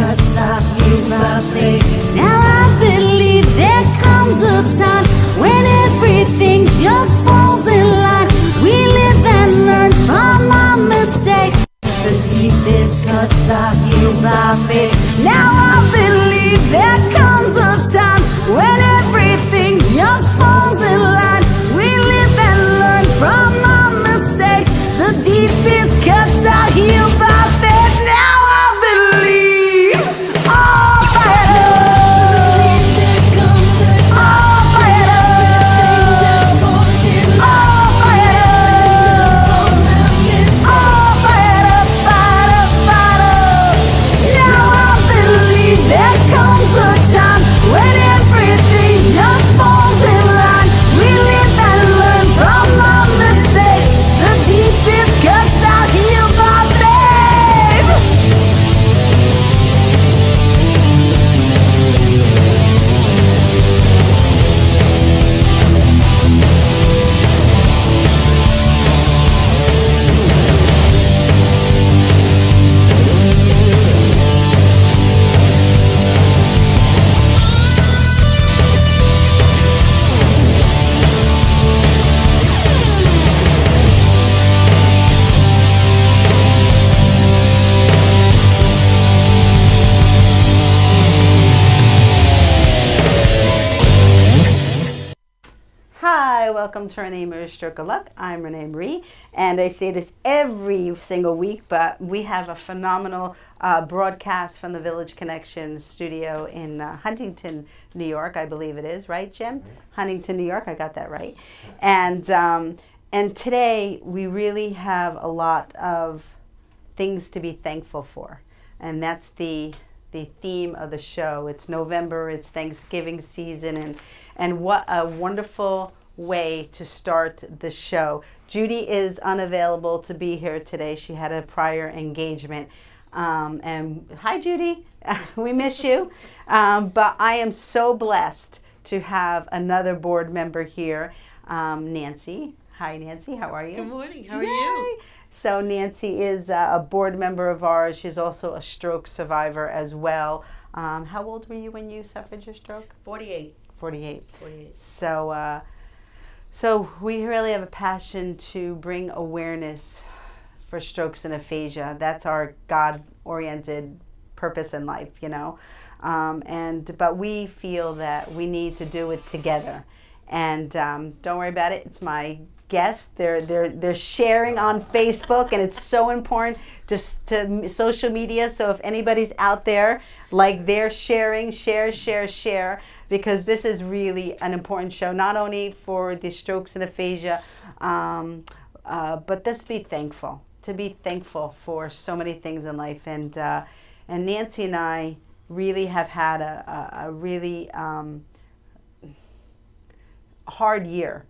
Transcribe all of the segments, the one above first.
cuts off you roughly. Now I believe there comes a time when everything just falls in line. We live and learn from our mistakes. The deepest cuts off you roughly. Now I believe there comes a time when everything just falls in line. We live and learn from our mistakes. The deepest cuts are healed by faith. Now I believe. All fired up. All fired up. All fired up. All fired up, fired up, fired up. Now I believe there comes a time when everything just falls in line. We live and learn from our mistakes. The deepest cuts are healed by faith. Hi, welcome to ReneMarie Stroke of Luck. I'm ReneMarie, and I say this every single week, but we have a phenomenal broadcast from the Village Connection studio in Huntington, New York, I believe it is, right, Jim? Huntington, New York, I got that right. And today we really have a lot of things to be thankful for, and that's the theme of the show. It's November, it's Thanksgiving season, and what a wonderful way to start the show. Judy is unavailable to be here today. She had a prior engagement. And hi, Judy. We miss you. But I am so blessed to have another board member here, Nancy. Hi, Nancy. How are you? Good morning. How are you? So Nancy is a board member of ours. She's also a stroke survivor as well. How old were you when you suffered your stroke? 48. 48. So we really have a passion to bring awareness for strokes and aphasia. That's our God-oriented purpose in life, you know. But we feel that we need to do it together. And don't worry about it. It's my guests. They're sharing on Facebook, and it's so important to social media. So if anybody's out there, like they're sharing, share, because this is really an important show, not only for the strokes and aphasia, but just to be thankful for so many things in life. And Nancy and I really have had a really hard year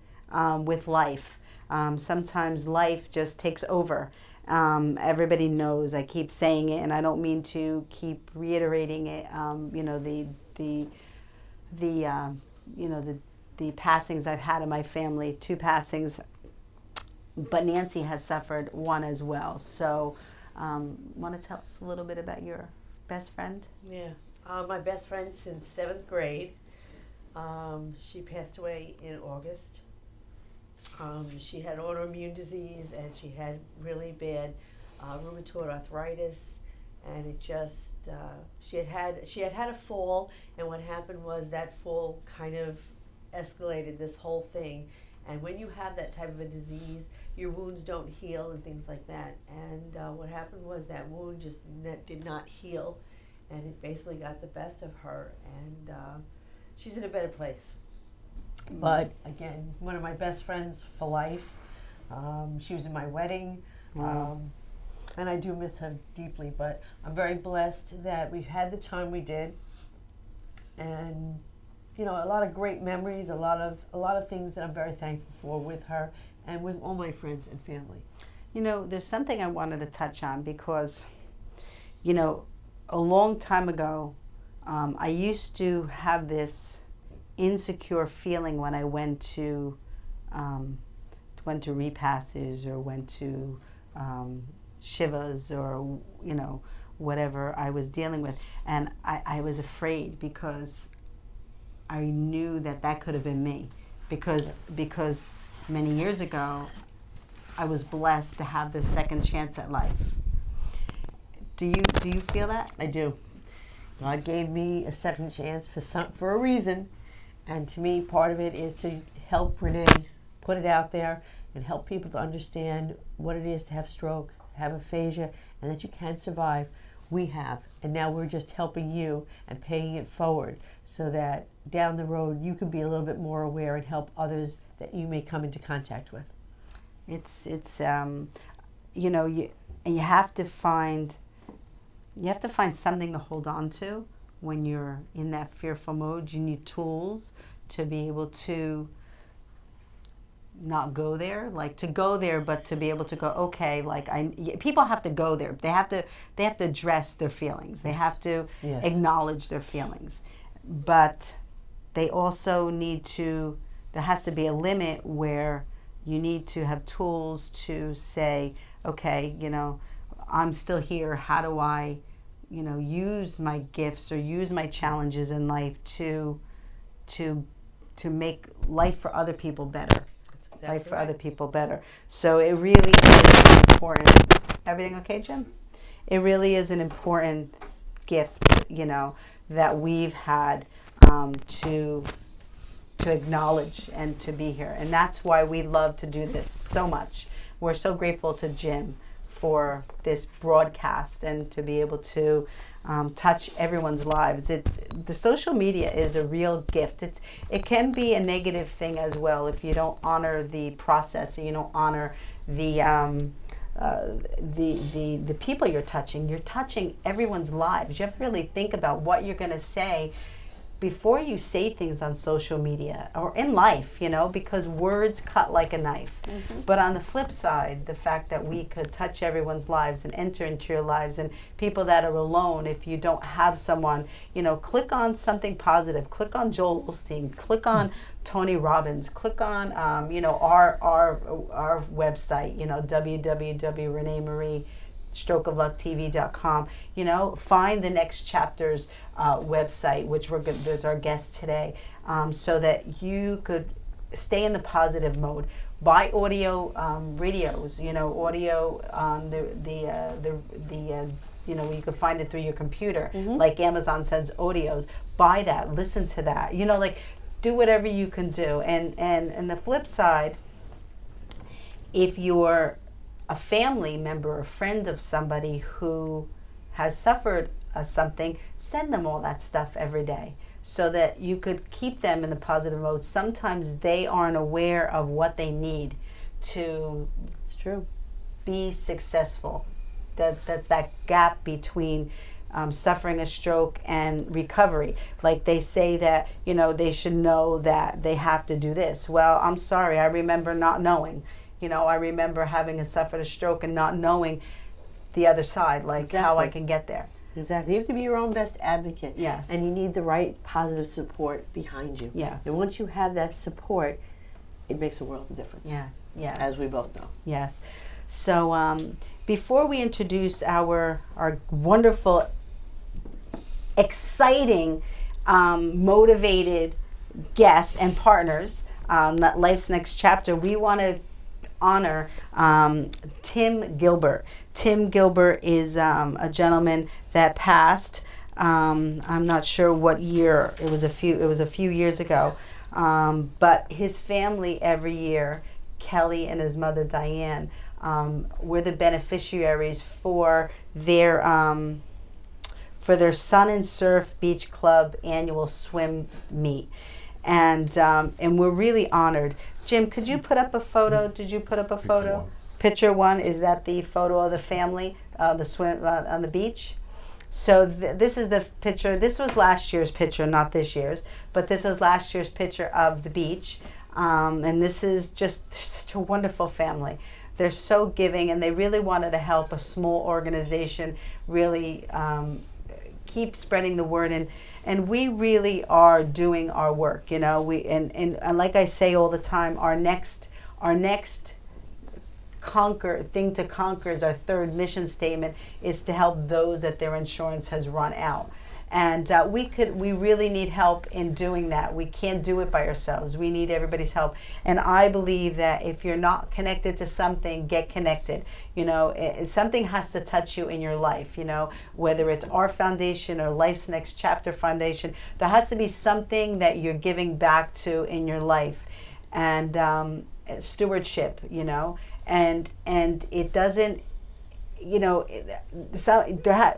with life. Sometimes life just takes over. Everybody knows. I keep saying it, and I don't mean to keep reiterating it. The passings I've had in my family, 2 passings, but Nancy has suffered 1 as well. So, want to tell us a little bit about your best friend? Yeah, my best friend since 7th grade. She passed away in August. She had autoimmune disease, and she had really bad rheumatoid arthritis, and it just she had had a fall, and what happened was that fall kind of escalated this whole thing. And when you have that type of a disease, your wounds don't heal and things like that. And what happened was that wound just did not heal, and it basically got the best of her, and she's in a better place. But again, one of my best friends for life. She was in my wedding, and I do miss her deeply. But I'm very blessed that we've had the time we did, and a lot of great memories, a lot of things that I'm very thankful for with her and with all my friends and family. There's something I wanted to touch on because, a long time ago, I used to have this insecure feeling when I went to repasses or went to shivas or whatever I was dealing with. And I was afraid because I knew that could have been me, because many years ago I was blessed to have this second chance at life. Do you feel that? I do. God gave me a second chance for a reason, and to me, part of it is to help Rene put it out there and help people to understand what it is to have stroke, have aphasia, and that you can survive. We have, and now we're just helping you and paying it forward so that down the road you can be a little bit more aware and help others that you may come into contact with. It's you know, you have to find something to hold on to when you're in that fearful mode. You need tools to be able to not go there, like to go there, but to be able to go, okay, like people have to go there. They have to address their feelings. They have to acknowledge their feelings. But they also need to, there has to be a limit where you need to have tools to say, okay, you know, I'm still here. How do I, you know, use my gifts or use my challenges in life to make life for other people better? Exactly life for right. other people better. So it really is important. Everything okay, Jim? It really is an important gift, you know, that we've had to acknowledge and to be here. And that's why we love to do this so much. We're so grateful to Jim for this broadcast and to be able to touch everyone's lives. The social media is a real gift. It can be a negative thing as well if you don't honor the process and you don't honor the people you're touching. You're touching everyone's lives. You have to really think about what you're going to say before you say things on social media or in life, you know, because words cut like a knife. Mm-hmm. But on the flip side, the fact that we could touch everyone's lives and enter into your lives, and people that are alone, if you don't have someone, you know, click on something positive. Click on Joel Osteen. Click on Tony Robbins. Click on, you know, our website, you know, www.ReneMarie strokeoflucktv.com. You know, find the next chapter's website, which there's our guest today, so that you could stay in the positive mode. Buy audio radios, you know, audio on you know, you can find it through your computer, like Amazon sends audios. Buy that, listen to that, you know, like do whatever you can do. And the flip side, if you're a family member or friend of somebody who has suffered something, send them all that stuff every day so that you could keep them in the positive mode. Sometimes they aren't aware of what they need to be successful. That's that gap between suffering a stroke and recovery. Like they say that, you know, they should know that they have to do this. Well, I'm sorry, I remember not knowing. You know, I remember having suffered a stroke and not knowing the other side, like how I can get there. Exactly. You have to be your own best advocate. Yes. And you need the right positive support behind you. Yes. And once you have that support, it makes a world of difference. Yes. Yes. As we both know. Yes. So before we introduce our wonderful, exciting, motivated guests and partners, Life's Next Chapter, we want to honor Tim Gilbert. Tim Gilbert is a gentleman that passed. I'm not sure what year. It was a few years ago. But his family every year, Kelly and his mother Diane, were the beneficiaries for their Sun and Surf Beach Club annual swim meet, and we're really honored. Jim, could you put up a photo? Did you put up a photo? Picture one. Is that the photo of the family, the swim on the beach? So this is the picture. This was last year's picture, not this year's, but this is last year's picture of the beach. And this is just such a wonderful family. They're so giving, and they really wanted to help a small organization really keep spreading the word. And we really are doing our work, you know. And like I say all the time, our next thing to conquer is our third mission statement, is to help those that their insurance has run out. And we really need help in doing that. We can't do it by ourselves. We need everybody's help. And I believe that if you're not connected to something, get connected. You know, something has to touch you in your life, you know, whether it's our foundation or Life's Next Chapter Foundation. There has to be something that you're giving back to in your life. And stewardship, you know, and it doesn't, you know,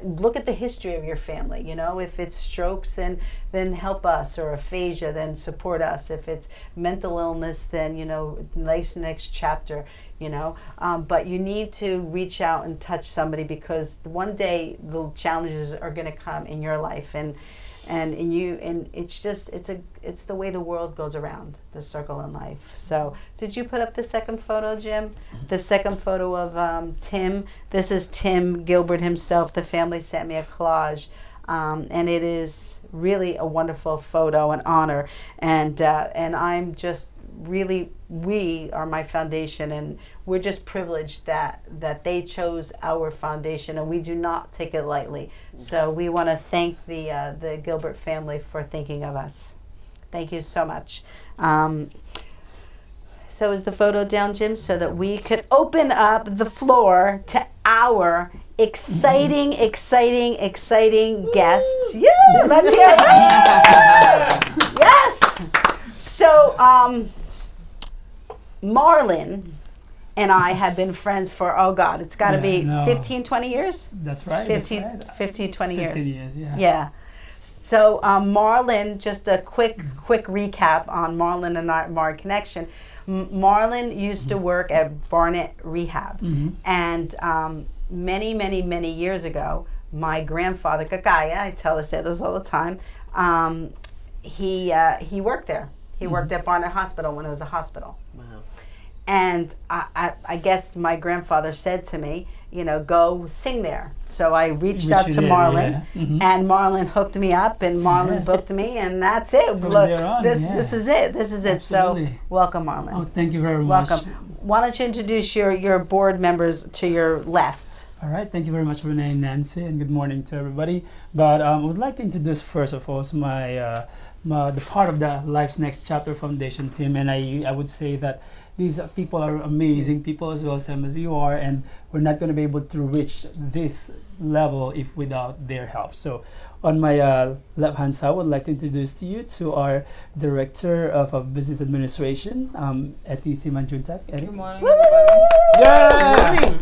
look at the history of your family. You know, if it's strokes, then help us, or aphasia, then support us. If it's mental illness, then, you know, Life's Next Chapter. You know, but you need to reach out and touch somebody, because one day the challenges are going to come in your life, and it's just it's the way the world goes around, the circle in life. So did you put up the second photo, Jim? The second photo of Tim. This is Tim Gilbert himself. The family sent me a collage, and it is really a wonderful photo and honor. And I'm just really, we are my foundation, and we're just privileged that they chose our foundation, and we do not take it lightly. So we want to thank the Gilbert family for thinking of us. Thank you so much. So is the photo down, Jim, so that we could open up the floor to our exciting guests. Yeah, let's hear it. Yes. So Marlon and I have been friends for, oh God, it's got to be 15, 20 years? That's right. 15, that's right. 15 20 years. 15 years, yeah. Yeah. So Marlon, just a quick recap on Marlon and our connection. Marlon used to work at Barnet Rehab. And many years ago, my grandfather, Kakaya, I say this all the time, he worked there. He worked at Barnet Hospital when it was a hospital. Wow. And I guess my grandfather said to me, you know, go sing there. So I reached out to Marlon, and Marlon hooked me up, and Marlon booked me, and that's it. Look, this is it. This is it. Absolutely. So welcome, Marlon. Oh, thank you very much. Welcome. Why don't you introduce your board members to your left? All right, thank you very much, Rene and Nancy, and good morning to everybody. But I would like to introduce first of all the part of the Life's Next Chapter Foundation team, and I would say that these people are amazing people as well, same as you are, and we're not going to be able to reach this level if without their help. So on my left hand side, I would like to introduce to you to our Director of Business Administration, Eti Simanjuntak. Good morning, everybody. Yeah!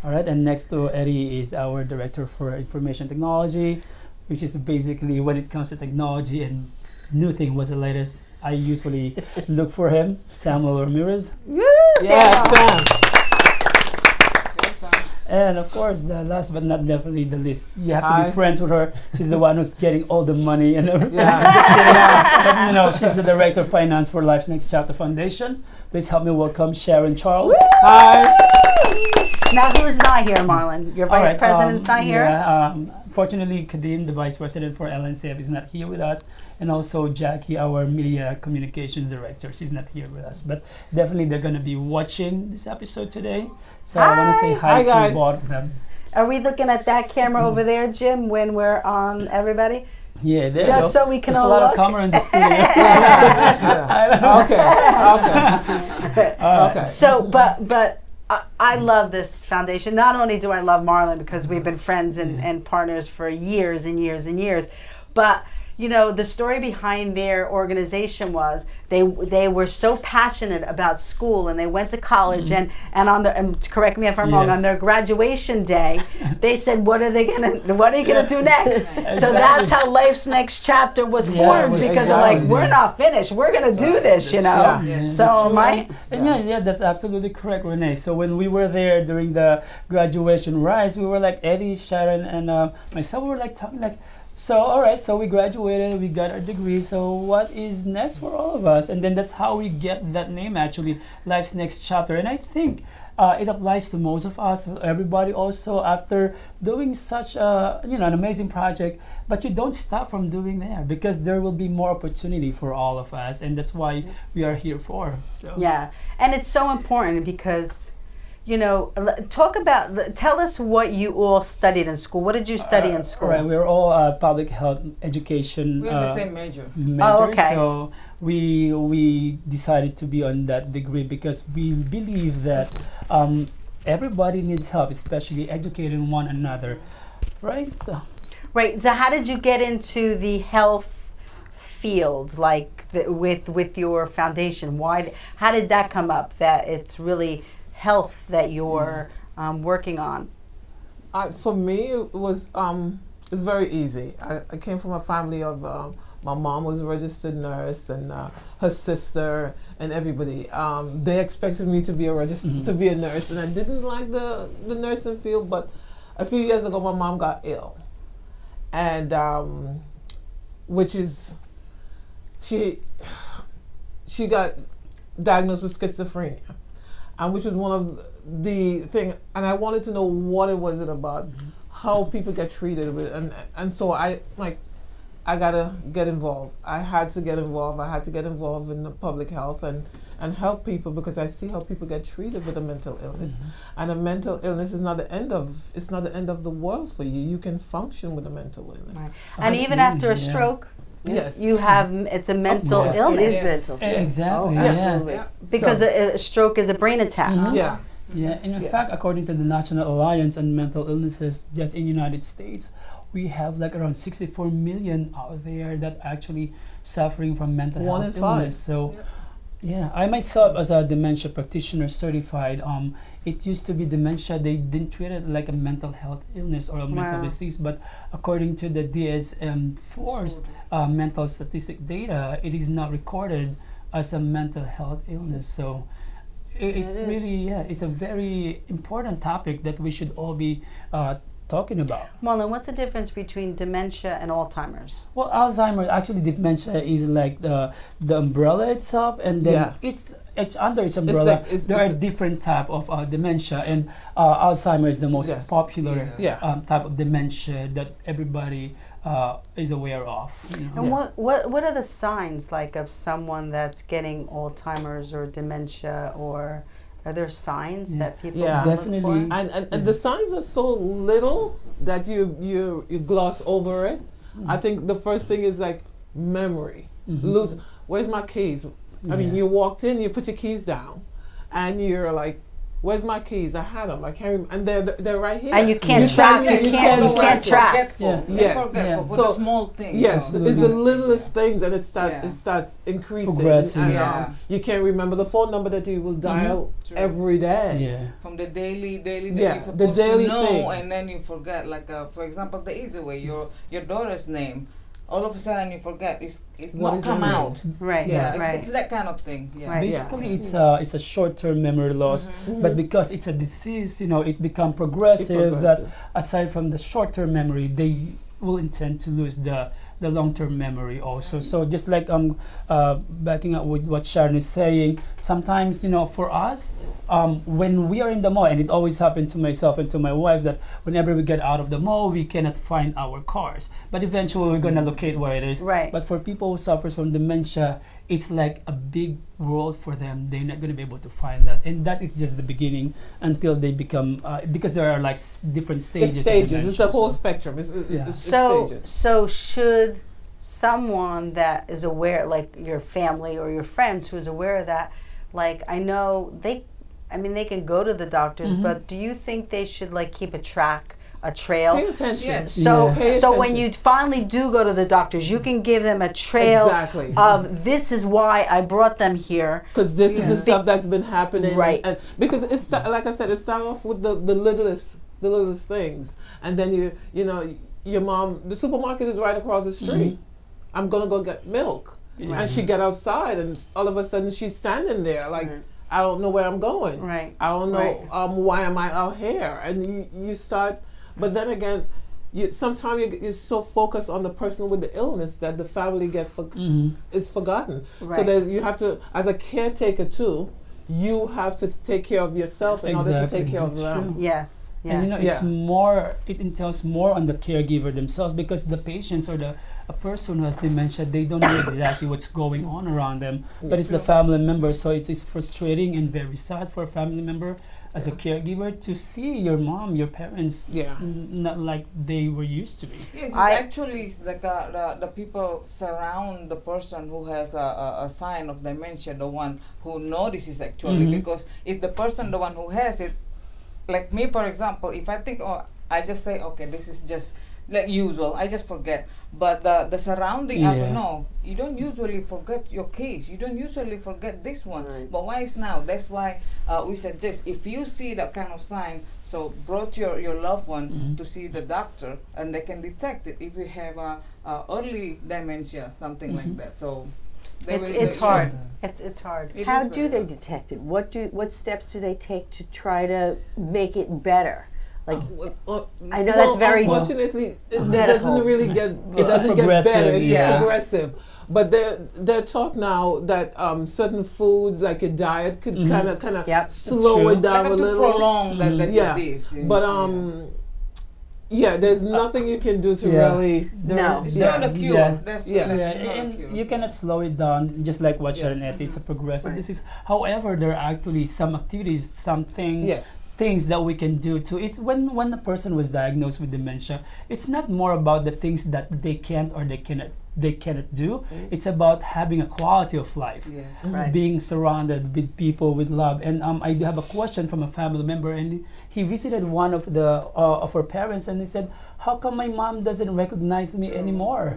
All right, and next to Eddie is our Director for Information Technology, which is basically when it comes to technology and new thing, what's the latest, I usually look for him, Samuel Ramirez. Yeah, Sam. And of course, the last but not definitely the least, you have to be friends with her. She's the one who's getting all the money and everything. But, you know, she's the Director of Finance for Life's Next Chapter Foundation. Please help me welcome Sharon Charles. Hi. Now, who's not here, Marlon? Your Vice President's not here? Yeah, fortunately, Kadim, the Vice President for LNCF, is not here with us. And also Jackie, our Media Communications Director. She's not here with us. But definitely they're going to be watching this episode today. So I want to say hi to both of them. Are we looking at that camera over there, Jim, when we're on everybody? Yeah, there Just so we can There's all a lot look. of camera in the studio. Okay. So, but I love this foundation. Not only do I love Marlon because we've been friends and partners for years and years and years, but you know, the story behind their organization was they were so passionate about school, and they went to college, and on the correct me if I'm wrong, on their graduation day, they said, what are you gonna do next? So that's how Life's Next Chapter was formed, because they're like, we're not finished, we're gonna do this, you know. So right? And yeah, that's absolutely correct, Rene. So when we were there during the graduation rise, we were like Eddie, Sharon, and myself. We were like talking like. So, all right, so we graduated, we got our degree, so what is next for all of us? And then that's how we get that name, actually, Life's Next Chapter. And I think it applies to most of us, everybody also, after doing such an amazing project, but you don't stop from doing there, because there will be more opportunity for all of us, and that's why we are here for. So Yeah, and it's so important because, tell us what you all studied in school. What did you study in school? Right, we're all public health education We're in the same major. major. Oh, okay. So we decided to be on that degree because we believe that everybody needs help, especially educating one another, right? So Right. So how did you get into the health field, like with your foundation? How did that come up? That it's really health that you're working on. For me, it was it's very easy. I came from a family of my mom was a registered nurse, and her sister and everybody. They expected me to be to be a nurse, and I didn't like the nursing field. But a few years ago, my mom got ill, and which is she got diagnosed with schizophrenia, and which was one of the thing. And I wanted to know what it was about, how people get treated with, and so I gotta get involved. I had to get involved. I had to get involved in the public health and help people, because I see how people get treated with a mental illness, and a mental illness is not the end of the world for you. You can function with a mental illness. Right. And even after a stroke, Yes. you have it's a mental course. illness. It is mental. exactly, Oh, yeah. absolutely. Yeah. Because So- a stroke is a brain attack. Yeah. Yeah, and in Yeah. fact, according to the National Alliance on Mental Illnesses, just in United States, we have like around 64 million out there that actually suffering from mental One health in five. illness. So, yeah, I myself, as a dementia practitioner certified, it used to be dementia. They didn't treat it like a mental health illness or a mental Wow. disease, but according to the DSM-4's mental statistic data, it is not recorded as a mental health illness. So it's It is. really, it's a very important topic that we should all be talking about. Marlon, what's the difference between dementia and Alzheimer's? Well, Alzheimer's, actually dementia is like the umbrella itself, and then Yeah. it's under its umbrella. There are it's- different type of dementia, and Alzheimer's is the most Yes. popular Yeah. type of dementia that everybody is aware of. You know? And Yeah. what are the signs like of someone that's getting Alzheimer's or dementia, or are there signs Yeah. that people Yeah. can look Definitely. for? And the signs are so little that you gloss over it. I think the first thing is like memory. Lose. Where's my keys? I mean, Yeah. you walked in, you put your keys down, and you're like, "Where's my keys? I had them. I can't and they're right here." And you can't You track. can't- You you can't. You can't can't track. Forgetful. Yeah. Yes. Forgetful. Yeah. For So- the small things. Yes, you know. it's the littlest things, and it Yeah. starts increasing. Progressing, and, yeah. you can't remember the phone number that you will dial True. every day. Yeah. From the daily that Yeah, you're supposed the daily to know, things. and then you forget. Like, for example, the easy way, your daughter's name. All of a sudden you forget. It's What not is come her name? out. Right. Yeah. It's, Right. it's that kind of thing. Yeah. Right. Basically, it's a short-term memory loss, but because it's a disease, it become progressive. That aside from the short-term memory, they will intend to lose the long-term memory also. So just like backing up with what Sharon is saying, sometimes for us, when we are in the mall, and it always happened to myself and to my wife, that whenever we get out of the mall, we cannot find our cars, but eventually we're gonna locate where it is. Right. But for people who suffers from dementia, it's like a big world for them. They're not going to be able to find that, and that is just the beginning until they become because there are like different stages. It's of stages. dementia, It's a whole so- spectrum. Yeah. It's So stages. should someone that is aware, like your family or your friends who's aware of that, like I know they can go to the doctors, but do you think they should like keep a trail? Pay attention. Yes. So Yeah. Pay so when attention. you finally do go to the doctors, you can give them a trail Exactly. of this is why I brought them here. Because this is the Yeah. stuff that's been happening, Right. And because it's like I said, it started off with the littlest things, and then your mom, the supermarket is right across the street. I'm gonna go get milk, Yeah. and she get outside, and all of a sudden she's standing there like, I don't know where I'm going. Right. I don't know Right. why am I out here, and you start, but then again. Sometimes you're so focused on the person with the illness that the family is forgotten. So Right. that you have to, as a caretaker too, you have to take care of yourself in order to Exactly. take care of It's them. true. Yes. Yes. And you know, it's more. It entails more on the caregiver themselves because the patients or a person who has dementia, they don't know exactly what's going on around them. But it's the family member, so it's frustrating and very sad for a family member as a caregiver to see your mom, your parents, not like they were used to be. Yes, it's actually like the people surround the person who has a sign of dementia, the one who notices actually, because if the person, the one who has it, like me for example, if I think, oh, I just say, okay, this is just like usual, I just forget. But the surrounding, I said, no, you don't usually forget your case. You don't usually forget this one. Right. But why is now? That's why we suggest if you see that kind of sign, so brought your loved one to see the doctor, and they can detect it if you have early dementia, something like that. So it's hard. It's hard. How do they detect it? What steps do they take to try to make it better? Like, I know that's very unfortunately it medical. doesn't really get It's doesn't get progressive, better. It's yeah. progressive. But they're taught now that certain foods like a diet could kind of Yep. slow true. it down like a to little. prolong the disease. But there's nothing you can do to really. No. It's Yeah. not a cure. Yeah. That's Yeah. that's Yeah, not a and cure. you cannot slow it down just like what Sharon said. It's a progressive Right. disease. However, there are actually some activities, things that we can do to it's when a person was diagnosed with dementia, it's not more about the things that they can't or they cannot do. It's about having a quality of life. Yes. Right. Being surrounded with people with love. And I do have a question from a family member, and he visited one of the of her parents, and he said, how come my mom doesn't recognize me anymore?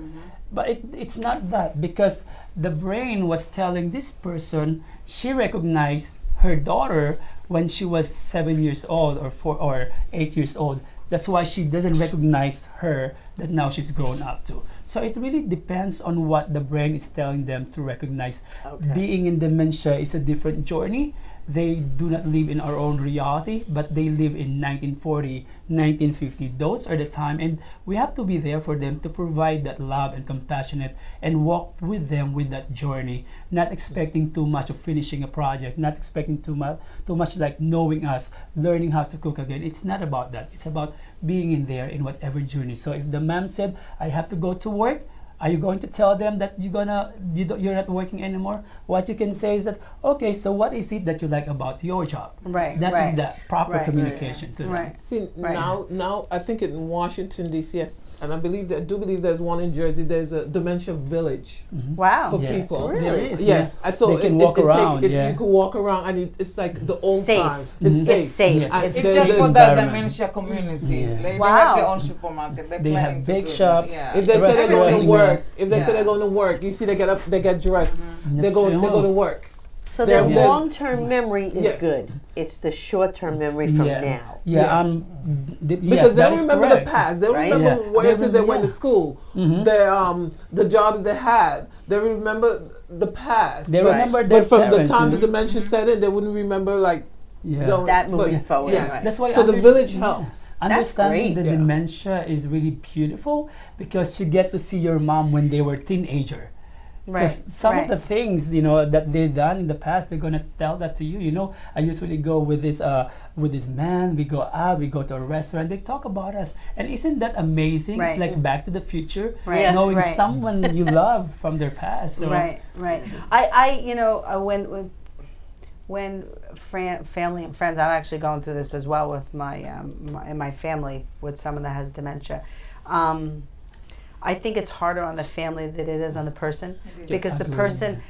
But it's not that, because the brain was telling this person she recognized her daughter when she was 7 years old or 8 years old. That's why she doesn't recognize her that now she's grown up to. So it really depends on what the brain is telling them to recognize. Okay. Being in dementia is a different journey. They do not live in our own reality, but they live in 1940, 1950. Those are the time, and we have to be there for them to provide that love and compassionate and walk with them with that journey, not expecting too much of finishing a project, not expecting too much like knowing us, learning how to cook again. It's not about that. It's about being in there in whatever journey. So if the mom said, I have to go to work, are you going to tell them that you're not working anymore? What you can say is that, okay, so what is it that you like about your job? Right. That right. is the proper Right. communication to them. Right. See, Right. now I think in Washington D.C. and I do believe there's one in Jersey. There's a dementia village Wow. for Yeah. people. Really? There is, Yes, and so They can walk around, yeah. You can walk around, and it's like the old Safe. times. Mhm. It's safe. It's safe. Yes. And It's there's just the for the environment. dementia community. Yeah. They Wow. have their own supermarket. They're They have planning to bake do shop. that. Yeah. If they say they're going Restaurants, to work, if they yeah. say they're going to work, you see they get up, they get dressed, they That's go true. to work. So They're- their they're- long-term memory is Yes. good. It's the short-term memory from Yeah. now. Yeah, Yes. yes, Because that they is remember correct. the past. They Right? remember Yeah. where They it is they remember- went to yeah. school. Mhm. The jobs they had. They remember the past. They but, remember their but from parents, the time you the know? dementia set in, they wouldn't remember like Yeah. don't- That but- moving forward, yes. right. That's why So the village helps. Understanding great. the Yeah. dementia is really beautiful because you get to see your mom when they were teenager. Right. Because some right. of the things that they've done in the past, they're gonna tell that to you. I usually go with this man. We go out, we go to a restaurant. They talk about us, and isn't that amazing? Right. It's like Back to the Future, Right. Yeah. knowing Right. someone you love from their past. So Right, right. When family and friends, I'm actually going through this as well with my family with someone that has dementia. I think it's harder on the family than it is on the person, because the person,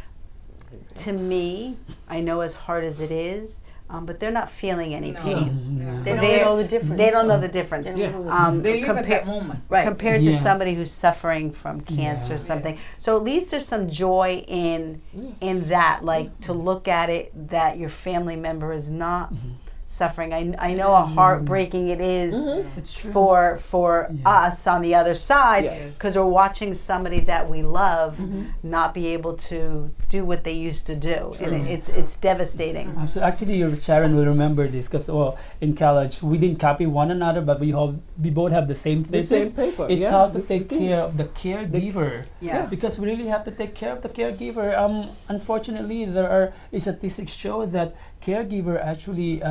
to me, I know as hard as it is, but they're not feeling any pain. No. They They're- don't know the difference. They don't know the difference. They don't know the They live at that moment. Right. Compared to Yeah. somebody who's suffering from cancer or something. Yes. So at least there's some joy in that, like to look at it that your family member is not suffering. I know how heartbreaking it is it's true. for us on the other side, Yes. because we're watching somebody that we love not be able to do what they used to do, and it's devastating. Absolutely. Actually, Sharon will remember this because in college we didn't copy one another, but we both have the same The thesis. same paper. It's yeah. how to take care of the caregiver. Yes. Because we really have to take care of the caregiver. Unfortunately, there are statistics show that caregiver actually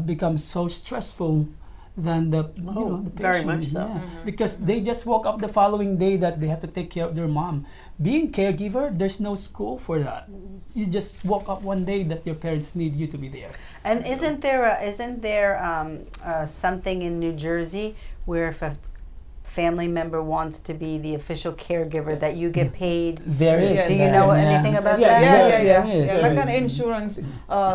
becomes so stressful than the the very much patient, so. yeah. Because they just woke up the following day that they have to take care of their mom. Being caregiver, there's no school for that. You just woke up one day that your parents need you to be there. And isn't there something in New Jersey where if a family member wants to be the official caregiver that you get paid? There is. Do you know anything about Yeah, that? Yes, there is. Yeah, There like an is. insurance,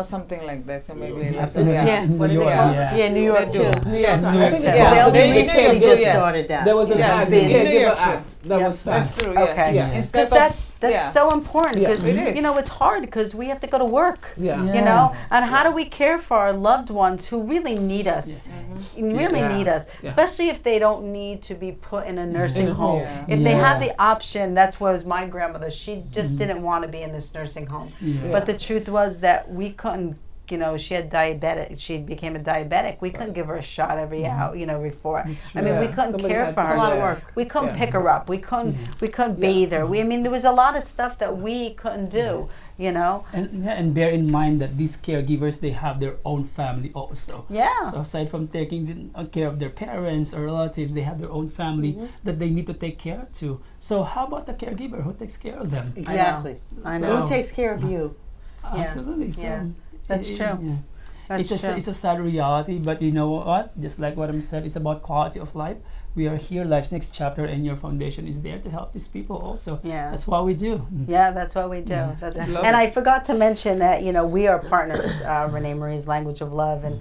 something like that. So maybe like Absolutely. Yeah. In What New is it York, called? yeah. Yeah, New York They too. do. New York. New I York think too. it's Yeah. called They They recently do, just yes. started that. There was an Yes, act, been- the Caregiver Yeah. Act that Yeah. was That's passed. true. Yeah. Okay. Yeah. Instead Because of that's yeah. so important, Yeah. because It is. it's hard because we have to go to work. Yeah. You know, and how do we care for our loved ones who really need us? Really Yeah. need us, Yeah. especially if they don't need to be put in a nursing In a home. home. If they have Yeah. the option, that's was my grandmother. She just didn't want to be in this nursing home. Yeah. But the truth was that we couldn't. She had diabetic. She became a diabetic. We couldn't give her a shot every hour. Every 4. That's I mean, we Yeah. couldn't Somebody care had for to her. do lot of that. work. We couldn't Yeah. pick her up. We couldn't bathe her. I mean, there was a lot of stuff that we couldn't do. And bear in mind that these caregivers, they have their own family also. Yeah. So aside from taking care of their parents or relatives, they have their own family that they need to take care of too. So how about the caregiver? Who takes care of them? Exactly. I know. Who takes care of you? Yeah. Absolutely. So Yeah. That's true. Yeah. That's It's true. a sad reality, but you know what? Just like what I'm said, it's about quality of life. We are here, Life's Next Chapter, and your foundation is there to help these people also. Yeah. That's what we do. Yeah, that's what we do. Yes. That's, Love and it. I forgot to mention that we are partners, ReneMarie's Language of Love and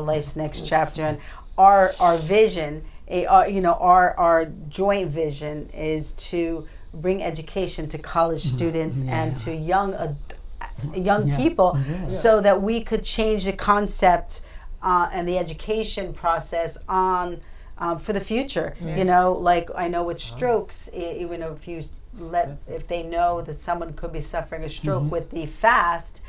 Life's Next Chapter, and our vision, our joint vision is to bring education to college students and to young Yeah. people, Yeah. so that we could change the concept and the education process on. For the future, like I know with strokes, even if they know that someone could be suffering a stroke with the FAST,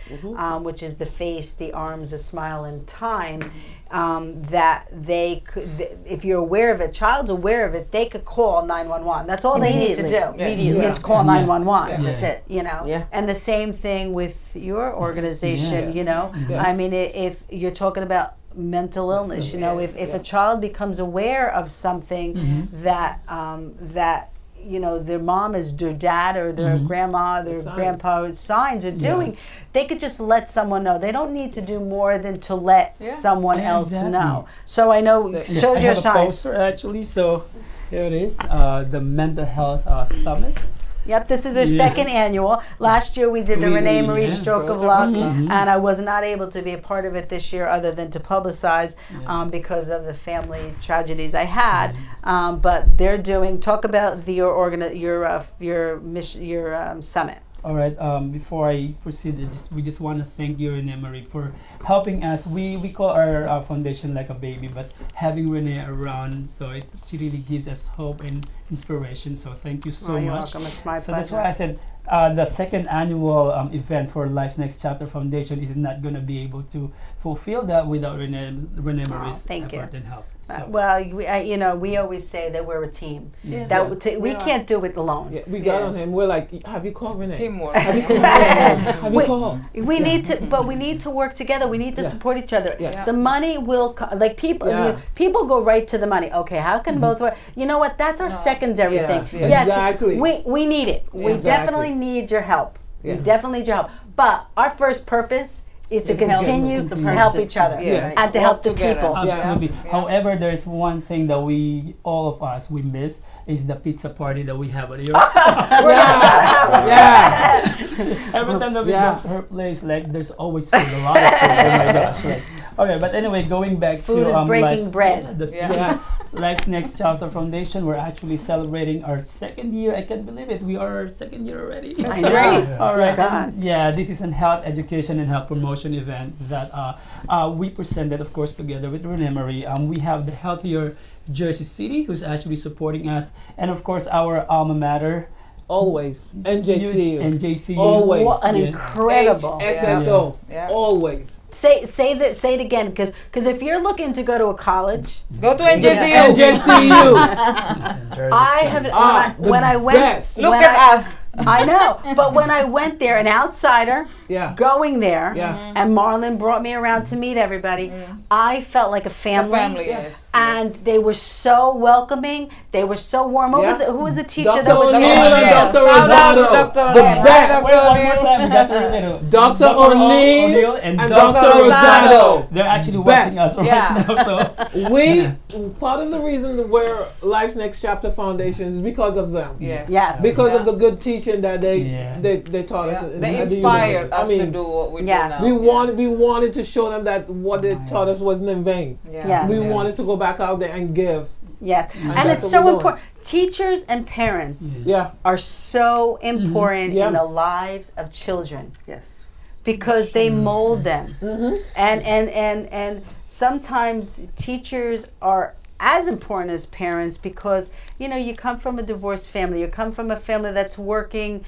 which is the face, the arms, the smile, and time, that they could, if you're aware of it, child's aware of it, they could call 911. That's all they need to do. Immediately. Is call Yeah. 911. Yeah. That's it. Yeah. And the same thing with your organization. Yeah. I mean, if you're talking about mental illness, if a child becomes aware of something that their mom is, their dad or their grandma, their signs. grandpa, signs are doing, they could just let someone know. They don't need to do more than to let someone Yeah, else exactly. know. So I know, shows I your have a signs. poster actually, so here it is, the Mental Health Summit. Yep, this is our second annual. Last year we did the ReneMarie Stroke of Luck, and I was not able to be a part of it this year, other than to publicize because of the family tragedies I had. But they're doing. Talk about your summit. All right. Before I proceed, we just want to thank you, ReneMarie, for helping us. We call our foundation like a baby, but having Rene around, so she really gives us hope and inspiration. So thank you so You're much. welcome. It's my So pleasure. that's why I said the second annual event for Life's Next Chapter Foundation is not going to be able to fulfill that without ReneMarie's thank you. effort and help. So. Well, we always say that we're a team. Yeah. We can't do it alone. Yeah, we got on him. We're like, have you called Rene? Teamwork. Have you called? Have you Wait, called? We need to, but we need to work together. We need to support each other. Yeah. The money will like people. Yeah. People go right to the money. Okay, how can both work? You know what? That's our secondary Yeah. thing. Yeah. Yes, Exactly. we need it. We Exactly. definitely need your help. Yeah. We definitely need your help. But our first purpose is to Is help continue the to help person. each other Yeah. and to Work help the together. people. Absolutely. Yeah. However, there's one thing that all of us, we miss is the pizza party that we have at your Yeah. Every time that we Yeah. go to her place, like there's always food, a lot of food. Oh my gosh! Like, okay, but anyway, going back Food to is breaking Life's, bread. Yes. Life's Next Chapter Foundation, we're actually celebrating our second year. I can't believe it. We are our second year already. I know. All right. God. and yeah, this is an health education and health promotion event that we presented, of course, together with ReneMarie. We have the Healthier Jersey City, who's actually supporting us, and of course our alma mater, Always. NJCU. NJCU. Always. What an Yeah. incredible. NJCU. Always. What an Yeah. incredible. SSO. Yeah. Always. Say it again, because if you're looking to go to a college, Go to NJCU. NJCU. I have when I went. best. Look when at I- us. I know, but when I went there, an outsider Yeah. going there, Yeah. and Marlon brought me around to meet everybody, I felt like a The family. family, yes. And they were so welcoming. They were so warm. Who Yeah. was the teacher Dr. that was O'Neill so and Yeah. Dr. Shout out to Rosado. Dr. The O'Neill. best. Wait, one more time. We got to remember. Dr. O'Neill and and Dr. Dr. Rosado. They're actually Best. watching us right Yeah. now. So We part of the reason we're Life's Next Chapter Foundation is because of them. Yes. Yes. Because Yeah. of the good teaching that they Yeah. they taught Yeah. us. They at the inspired university. us to do what we Yes. do We now. we wanted to show them that what they taught us wasn't in vain. Yeah. Yes. We Yeah. wanted to go back out there and give. Yes, And and that's it's what so we're doing. important. Teachers and parents Yeah. are so important Yeah. in the lives of children Yes. because they mold them. Mm-hmm. And sometimes teachers are as important as parents because you come from a divorced family, you come from a family that's working,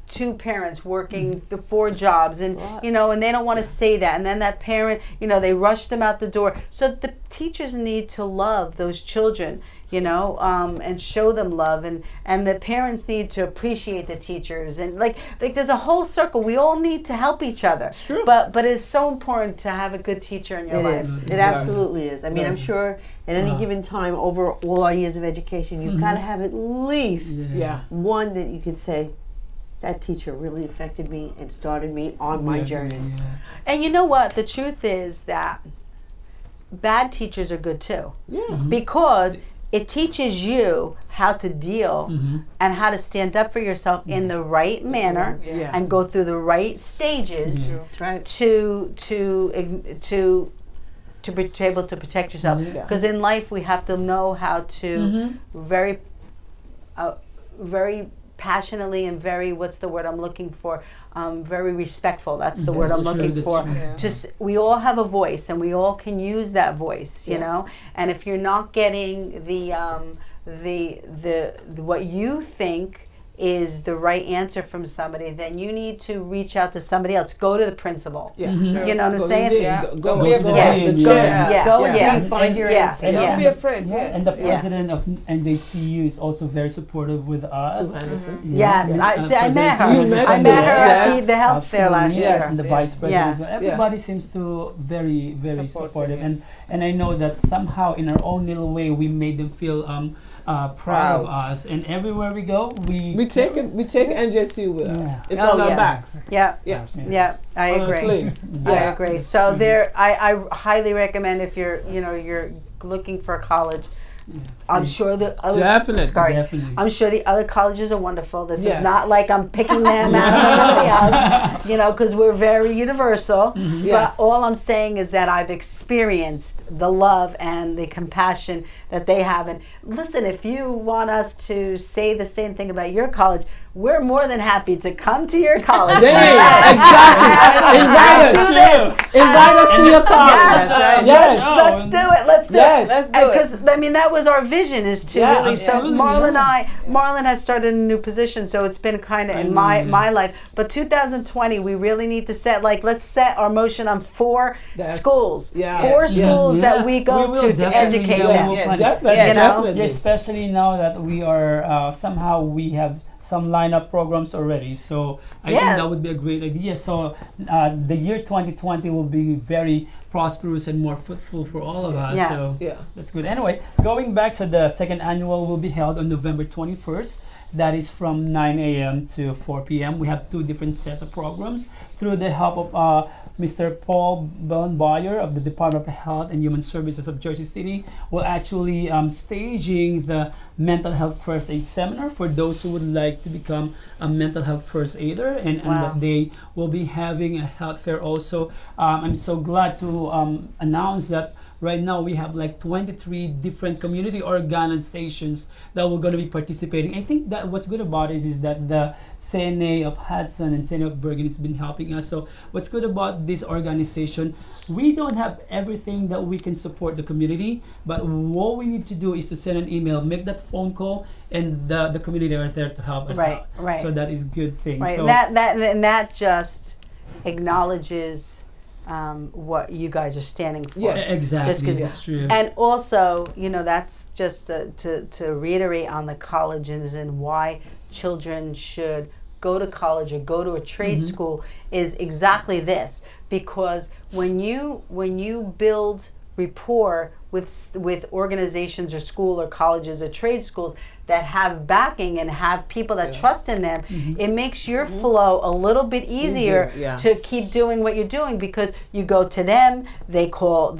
two parents working the 4 jobs, and and they don't want to say that, and then that parent, they rush them out the door. So the teachers need to love those children, and show them love, and the parents need to appreciate the teachers, and like there's a whole circle. We all need to help each other. True. But it's so important to have a good teacher in your It life. is. It Yeah. absolutely is. I mean, I'm sure at any given time over all our years of education, you've got to have at least Yeah. one that you could say, that teacher really affected me and started me on my journey. Yeah. And you know what? The truth is that bad teachers are good too, Yeah. because it teaches you how to deal and how to stand up for yourself in the right manner Yeah. and go through the right stages That's right. to be able to protect yourself. Yeah. Because in life we have to know how to very passionately and very, what's the word I'm looking for? Very respectful. That's the word I'm That's true, looking that's for. true. Yeah. Just we all have a voice and we all can use that voice, you know. And if you're not getting the what you think is the right answer from somebody, then you need to reach out to somebody else. Go to the principal. Yeah. You know what I'm Go to saying? the- Yeah. Go Don't to be the- afraid. Yeah. the Yeah. chair. Yeah. Go Yeah. and find your Yeah. answer. And Don't Yeah. be afraid. Yeah, Yes. and the Yeah. president of NJCU is also very supportive with us. Sue Henderson. Yes, Yeah. I President met her. You met I her. met her at Yes. the health fair last Absolutely, year. yes, and the vice president. Yes. So everybody seems to very Supportive, supportive, yeah. and I know that somehow in our own little way we made them feel proud of us, and everywhere we go We take NJCU with us. Yeah. It's Oh, on our yeah. backs. Yeah, Yeah. yeah, I On our agree. sleeves. I Yeah. agree. So there, I highly recommend if you're looking for a college. I'm sure the other Definitely. Sorry, Definitely. I'm sure the other colleges are wonderful. This Yes. is not like I'm picking them out of everybody else, because we're very universal. Yes. But all I'm saying is that I've experienced the love and the compassion that they have. And listen, if you want us to say the same thing about your college, we're more than happy to come to your college. Damn, exactly. Invite us. Do this. Invite us to your college. Yes, right. Yes. Let's do it. Let's do Yes. it. Let's do it. Because I mean, that was our vision, is to Yeah, really. So absolutely, Marlon has started a new position, so it's been kind of in my life. But 2020, we really need to let's set our motion on 4 That's- schools, yeah. 4 Yeah. schools that we go will to definitely, educate yeah, we them. will Yes. plan, Definitely. You know? Definitely. especially now that we are somehow we have some lineup programs already, so I Yeah. think that would be a great idea. So the year 2020 will be very prosperous and more fruitful for all of us. Yes. So Yeah. that's good. Anyway, going back, so the second annual will be held on November 21st. That is from 9 a.m. to 4 p.m. We have 2 different sets of programs through the help of Mr. Paul Bellenboyer of the Department of Health and Human Services of Jersey City will actually staging the mental health first aid seminar for those who would like to become a mental health first aider, and Wow. that they will be having a health fair also. I'm so glad to announce that right now we have like 23 different community organizations that we're going to be participating. I think that what's good about it is that the CNA of Hudson and CNA of Bergen has been helping us. So what's good about this organization, we don't have everything that we can support the community, but what we need to do is to send an email, make that phone call, and the community are there to help us Right, out. right. So that is good thing. Right, So that just acknowledges what you guys are standing for. Yes. exactly, Just 'cause- that's true. And also, that's just to reiterate on the colleges and why children should go to college or go to a trade school is exactly this. Because when you build rapport with organizations or school or colleges or trade schools that have backing and have people that trust in them, it makes your flow a little bit easier yeah. to keep doing what you're doing, because you go to them, they call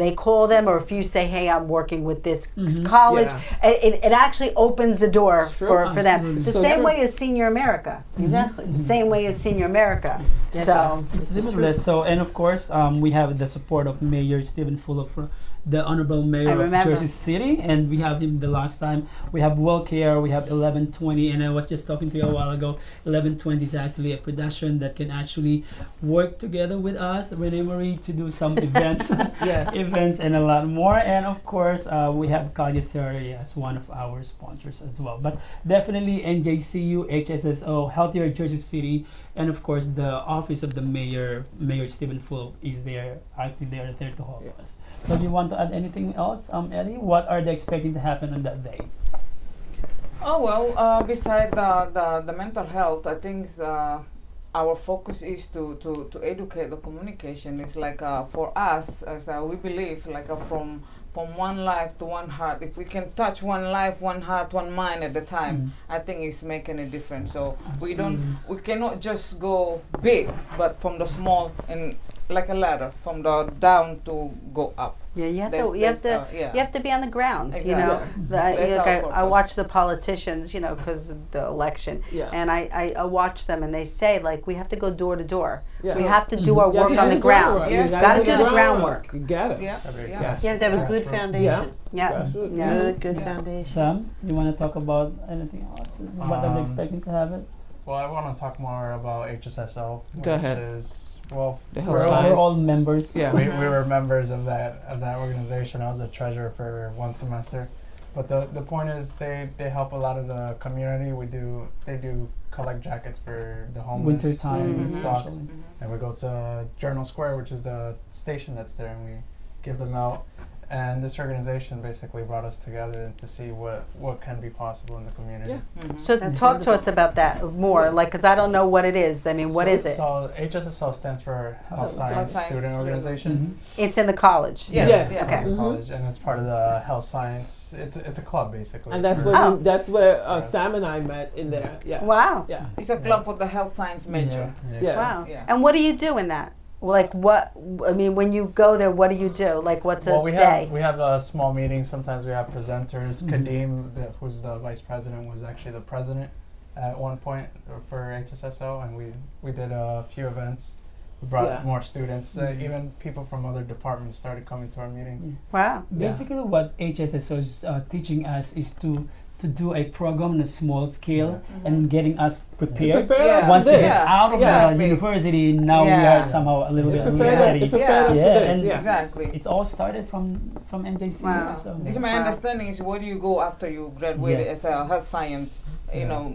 them, or if you say, hey, I'm working with this college, Yeah. it actually opens the door Sure. for them. Absolutely. It's the So same true. way as Senior America. Exactly. The same way as Senior America. So It's limitless. So, and of course, we have the support of Mayor Stephen Fulop, the Honorable I Mayor of remember. Jersey City, and we have him the last time. We have WellCare, we have 1120, and I was just talking to you a while ago. 1120 is actually a production that can actually work together with us, ReneMarie, to do some events, Yes. events, and a lot more. And of course, we have Calyasari as one of our sponsors as well. But definitely NJCU, HSSO, Healthier Jersey City, and of course the office of the mayor, Mayor Stephen Fulop, is there. I think they are there to help us. So do you want to add anything else, Eddie? What are they expecting to happen on that day? Oh well, beside the mental health, I think our focus is to educate the communication. It's like for us, as we believe, like from one life to one heart. If we can touch one life, one heart, one mind at a time, I think it's making a difference. So we cannot just go big, but from the small and like a ladder, from the down to go up. yeah, you have That's- to yeah. you have to be on the ground. Exactly. You know, That's our I purpose. watch the politicians, because of the election, Yeah. and I watch them, and they say, like, we have to go door to door. Yeah. We have to do our You have work to on do the ground. groundwork. Yes. You Gotta do the groundwork. groundwork. You got it. Yeah, yeah. Yes. You have to have a good foundation. Yeah. Absolutely. Yeah. Good Yeah. foundation. Sam, you want to talk about anything else? What are they expecting to happen? Well, I want to talk more about HSSO. Go which ahead. Is, well, The We're, health all- science. we're all members. Yeah. we were members of that organization. I was a treasurer for one semester. But the point is, they help a lot of the community. They do collect jackets for the homeless. Winter time, Mhm. especially. And we go to Journal Square, which is the station that's there, and we give them out. And this organization basically brought us together to see what can be possible in the community. Yeah. So That's talk to us about that more, like, because I don't know what it is. I mean, what is it? So HSSO stands for Health Science Science Student Organization. It's in the college. Yes. Yes. yes. Okay. in college, and it's part of the health science. It's a club basically. And that's for- where Oh. that's where Yeah. Sam and I met in there. Yeah. Wow. Yeah. It's a club for the health science major. Yeah. Wow. Yeah. And what do you do in that? Like, what? I mean, when you go there, what do you do? Like, what's a Well, we day? have a small meeting. Sometimes we have presenters. Kadeem, who's the vice president, was actually the president at one point for HSSO, and we did a few events. We brought Yeah. more students. Even people from other departments started coming to our meetings. Wow. Basically, what HSSO is teaching us is to do a program on a small scale and getting us prepared. Prepare us Once for we this. get out of Yeah. the university, now we Yeah. are somehow a little It bit prepared ready. it prepared us Yeah, for this. and Yeah. Exactly. It's all started from NJC. Wow. So. It's my Wow. understanding is where do you go after you graduate Yeah. as a health science,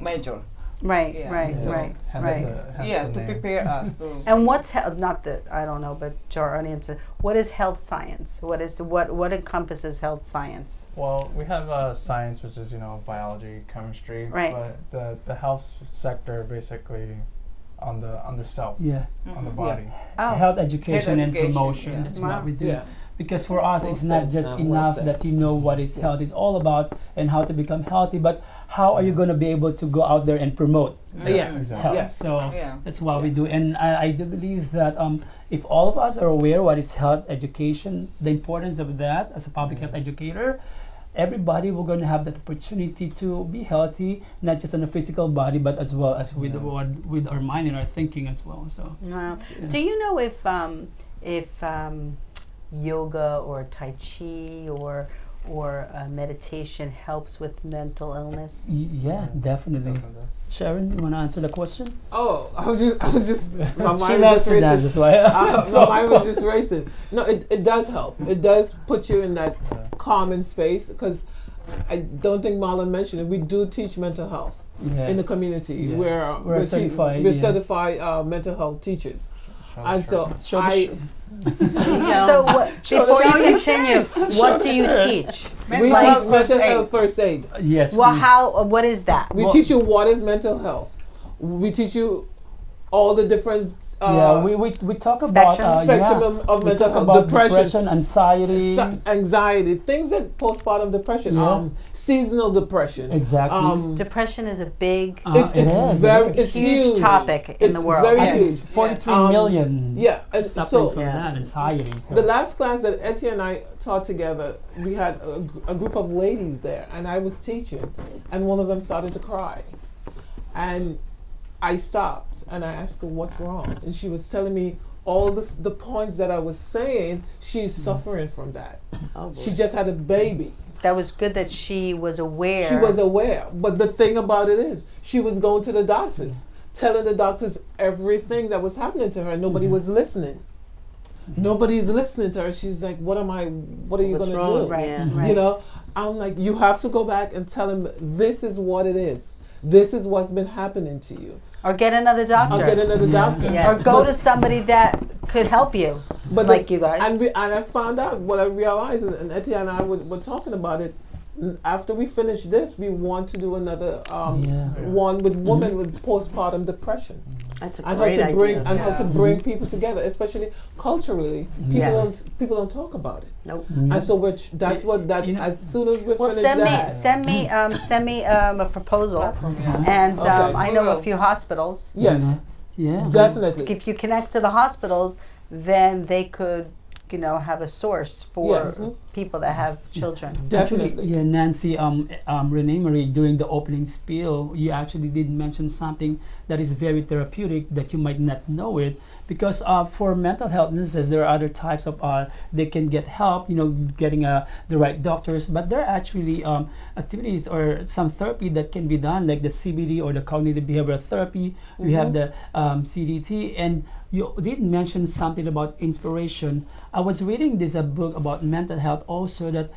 major? Right. Yeah. Right. So Right. hence Right. hence Yeah, the to name. prepare us to. And what's not that I don't know, but to our audience, what is health science? What encompasses health science? Well, we have science, which is biology, chemistry, Right. but the health sector basically on the cell, Yeah. on the body. Oh, Health education and education, promotion. yeah. That's Wow. what we do. Yeah. Because for us, Well it's said, not just Sam, well enough said. that you know what is health is all about and how to become healthy, but how are you going to be able to go out there and promote Yeah. Exactly. health? Yeah. So Yeah. that's what we do. And I do believe that if all of us are aware what is health education, the importance of that as a public health educator, everybody will going to have that opportunity to be healthy, not just on the physical body, but as well as with with our mind and our thinking as well. So wow. yeah. Do you know if yoga or Tai Chi or meditation helps with mental illness? Yeah, definitely. Sharon, you want to answer the question? Oh, I was just my mind She was loves just to dance, racing. that's why. My mind was just racing. No, it does help. It does put you in that calming space, because I don't think Marlon mentioned it. We do teach mental health Yeah. in the community. Yeah. We're certified, We're yeah. certified mental health teachers, and so Show the I. So before you continue, what the do you shirt. teach? We Mental teach health first mental aid. health first aid. Yes. Well, we- what is that? We teach you what is mental health. We teach you all the different yeah, we talk spectrum about spectrum of we mental talk health, about depression, anxiety. anxiety, things that postpartum depression, Yeah. Seasonal depression. Exactly. Depression is a big, It's, It it's is, very it is. it's huge topic in It's the world. very Yes. huge. 43 Um, million Yeah, and suffering so from that anxiety. So. the last class that Etty and I taught together, we had a group of ladies there, and I was teaching, and one of them started to cry, and I stopped and I asked her what's wrong, and she was telling me all the points that I was saying. She's suffering from that. Oh, boy. She just had a baby. that was good that she was aware. She was aware, but the thing about it is, she was going to the doctors, telling the doctors everything that was happening to her, and nobody was listening. Nobody's listening to her. She's like, what are you What's going to wrong? do? Right, Yeah. right. You know, I'm like, you have to go back and tell him this is what it is. This is what's been happening to you. Or get another doctor. I'll get another doctor. Or go to somebody that could help you, But like you guys. And I found out what I realized, and Etty and I were talking about it. After we finish this, we want to do another one with women with postpartum depression. That's a And how great to bring idea. and how to bring people together, especially culturally. Yes. People don't talk about it. Nope. And so that's You know- as soon as we well, finish send me a proposal, and Okay. I know a few hospitals. Yes, Yeah. definitely. If you connect to the hospitals, then they could, have a source for Yes. people that have children. Definitely. Actually, yeah, Nancy, ReneMarie, during the opening spiel, you actually did mention something that is very therapeutic that you might not know it, because for mental health illnesses, there are other types of they can get help, getting the right doctors, but there are actually activities or some therapy that can be done, like the CBT or the cognitive behavioral therapy. We have the CDT, and you did mention something about inspiration. I was reading this book about mental health also, that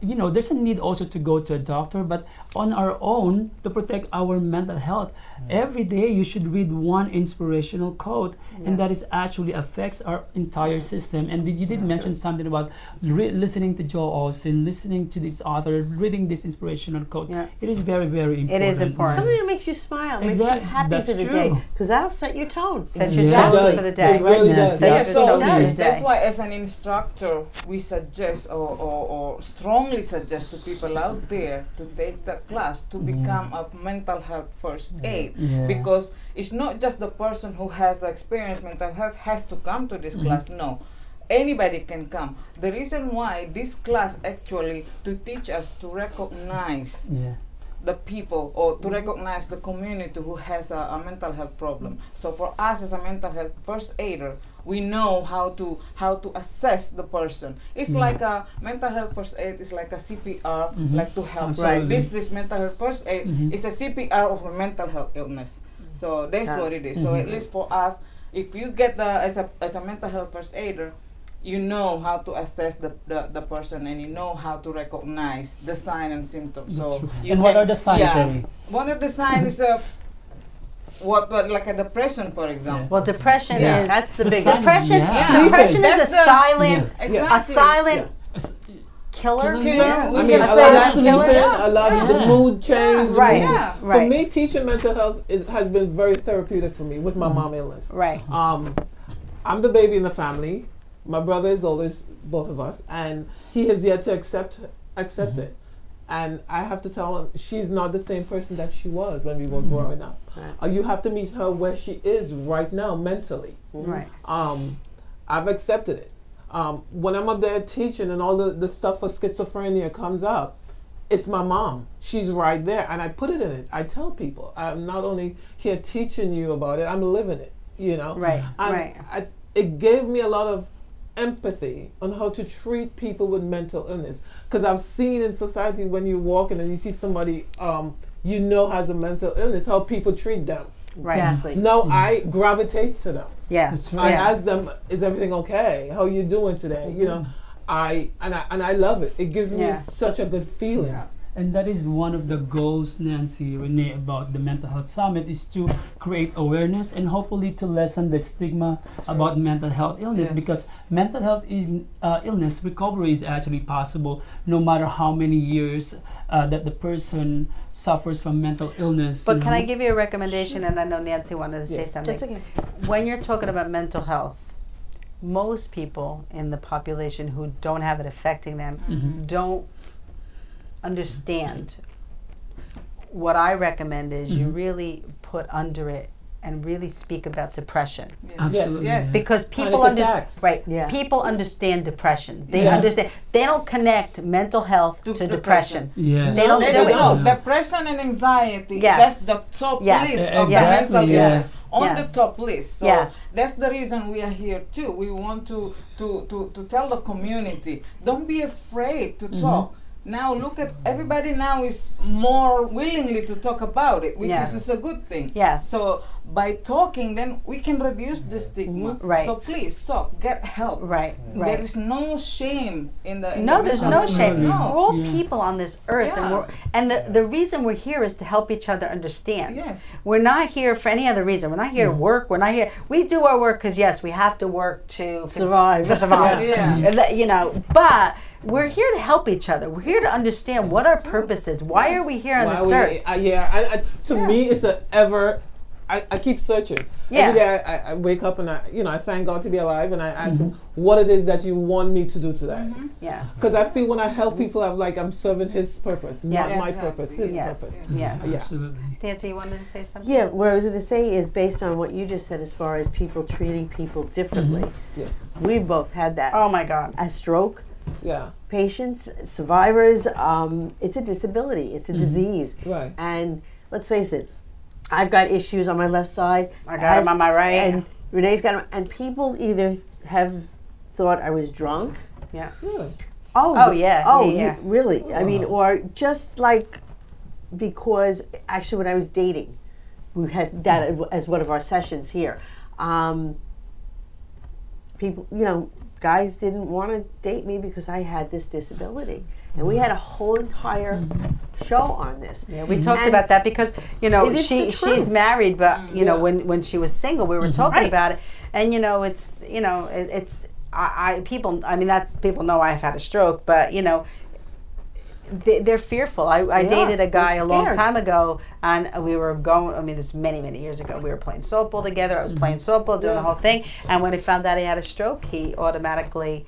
there's a need also to go to a doctor, but on our own, to protect our mental health, every day you should read one inspirational quote, and that is actually affects our entire system. And you did mention something about listening to Joel Olsen, listening to this author, reading this inspirational quote. Yeah. It is very, very important. It is important. Something that makes you smile, makes Exact- you happy that's for the true. day, because that'll set your tone. Set your Yeah. tone It for the does. day. It really does. Set Yeah, your so tone for the does. that's day. why as an instructor we suggest or strongly suggest to people out there to take the class to become a mental health first aid, Yeah. because it's not just the person who has experienced mental health has to come to this class. No, anybody can come. The reason why this class actually to teach us to recognize Yeah. the people or to recognize the community who has a mental health problem. So for us as a mental health first aider, we know how to assess the person. It's like a mental health first aid is like a CPR, like to help. Absolutely. So this is mental health first aid. It's a CPR of a mental health illness. So that's Got what it is. So at least for us, if you get as a mental health first aider, you know how to assess the person, and you know how to recognize the sign and symptoms. That's So true. you And what can- are the signs, yeah. Eddie? One of the signs is what like a depression, for example. Well, depression Yeah. is That's the The big sign- depression. Yeah. Depression is That's a the- silent, Exactly. a silent killer. Killer. Killer. Yeah. We I can mean, a say lot that. of sleeping, a lot of the Yeah. mood change. Right. Yeah. For Right. me, teaching mental health has been very therapeutic for me with my mom illness. Right. I'm the baby in the family. My brother is oldest, both of us, and he has yet to accept it. And I have to tell him she's not the same person that she was when we were growing up. Right. You have to meet her where she is right now mentally. Right. I've accepted it. When I'm up there teaching and all the stuff for schizophrenia comes up, it's my mom. She's right there, and I put it in it. I tell people, I'm not only here teaching you about it, I'm living it. Right. And Right. it gave me a lot of empathy on how to treat people with mental illness. Because I've seen in society when you walk in and you see somebody has a mental illness, how people treat them. Right. Exactly. Now I gravitate to them. Yeah. That's I right. ask them, "Is everything okay? How you doing today?" You know, I love it. It gives me Yeah. such a good feeling. Yeah. And that is one of the goals, Nancy, Rene, about the Mental Health Summit, is to create awareness and hopefully to lessen the stigma about mental health illness, Yes. because mental health illness recovery is actually possible no matter how many years that the person suffers from mental illness. But can I give you a recommendation? And I know Nancy wanted to say something. That's okay. When you're talking about mental health, most people in the population who don't have it affecting them don't understand. What I recommend is you really put under it and really speak about depression, Absolutely. Yes. because people Panic attacks. right. Yeah. People understand depressions. They Yeah. understand. They don't connect mental health To to depression. depression. Yeah. They don't They do don't it. know. Depression and anxiety, Yes. that's the top Yes. list of Yes. the mental Exactly, illness. yes. On Yes. the top list. So Yes. that's the reason we are here too. We want to tell the community, don't be afraid to talk. Now look at everybody now is more willingly to talk about it, which Yes. is a good thing. Yes. So by talking, then we can reduce the stigma. Right. So please talk, get help. Right. There Right. is no shame in the. No, there's no mental shame. health. We're No. all Yeah. people on this earth, Yeah. and the reason we're here is to help each other understand. Yes. We're not here for any other reason. We're not here to work. We're not here. We do our work because yes, we have to work to Survive. To survive. Yeah. And that, you know, but we're here to help each other. We're here to understand what our purpose is. Why are we here on this earth? To me, it's a ever. I keep searching. Yeah. Every day I wake up and I thank God to be alive, and I ask Him what it is that you want me to do today. Yes. Because I feel when I help people, I'm serving His purpose, not Yes. my Exactly. purpose, His Yes. purpose. Yes. Yeah. Absolutely. Nancy, you wanted to say something? Yeah, what I was going to say is based on what you just said as far as people treating people differently. Yes. We both had that. Oh my God. A stroke, Yeah. patients, survivors, it's a disability, it's a disease. Right. And let's face it, I've got issues on my left side. I got him on my right. And Renee's got him. And people either have thought I was drunk. Yeah. Really? Oh, yeah, Oh, yeah, yeah. really? I mean, or just like because actually when I was dating, we had that as one of our sessions here. People, guys didn't want to date me because I had this disability. And we had a whole entire show on this. Yeah, we talked And about that because It is the she's truth. married, but when she was single, we were talking Right. about it, and it's people. I mean, that's people know I've had a stroke, but they're fearful. I They dated are. a guy They're a long scared. time ago, and we were going. I mean, this is many years ago. We were playing softball together. I was playing softball, doing the whole thing, and when he found out he had a stroke, he automatically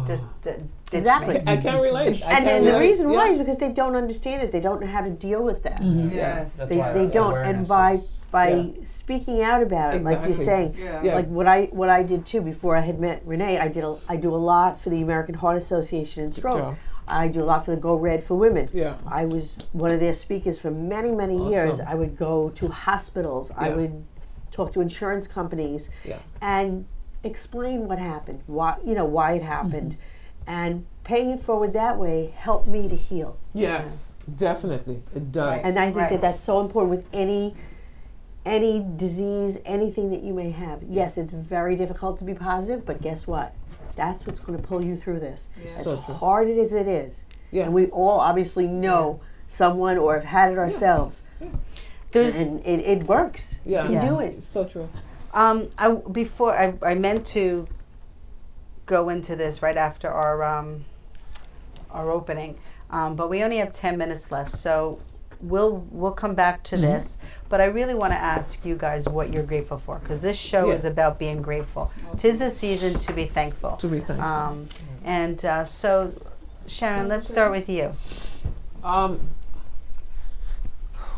just ditched Exactly. me. I can't relate. And the reason why is because they don't understand it. They don't know how to deal with that. Yes. That's They, why they don't. awareness And is- by speaking out about it, like you're saying, Yeah. Yeah. like what I did too before I had met Rene, I do a lot for the American Heart Association and Stroke. job. I do a lot for the Go Red for Women. Yeah. I was one of their speakers for many years. Awesome. I would go to hospitals. I Yeah. would talk to insurance companies Yeah. and explain what happened, why it happened, and paying it forward that way helped me to heal. Yes, definitely. It does. And I think Right. that that's so important with any disease, anything that you may have. Yes, it's very difficult to be positive, but guess what? That's what's going to pull you through this. As So true. hard as it is. Yeah. And we all obviously know someone or have had it ourselves. There's And it works. Yeah. You can do Yes. it. So true. I meant to go into this right after our opening, but we only have 10 minutes left, so we'll come back to this. But I really want to ask you guys what you're grateful for, because this show Yeah. is about being grateful. 'Tis the season to be thankful. To be thankful. So Sharon, let's start with you.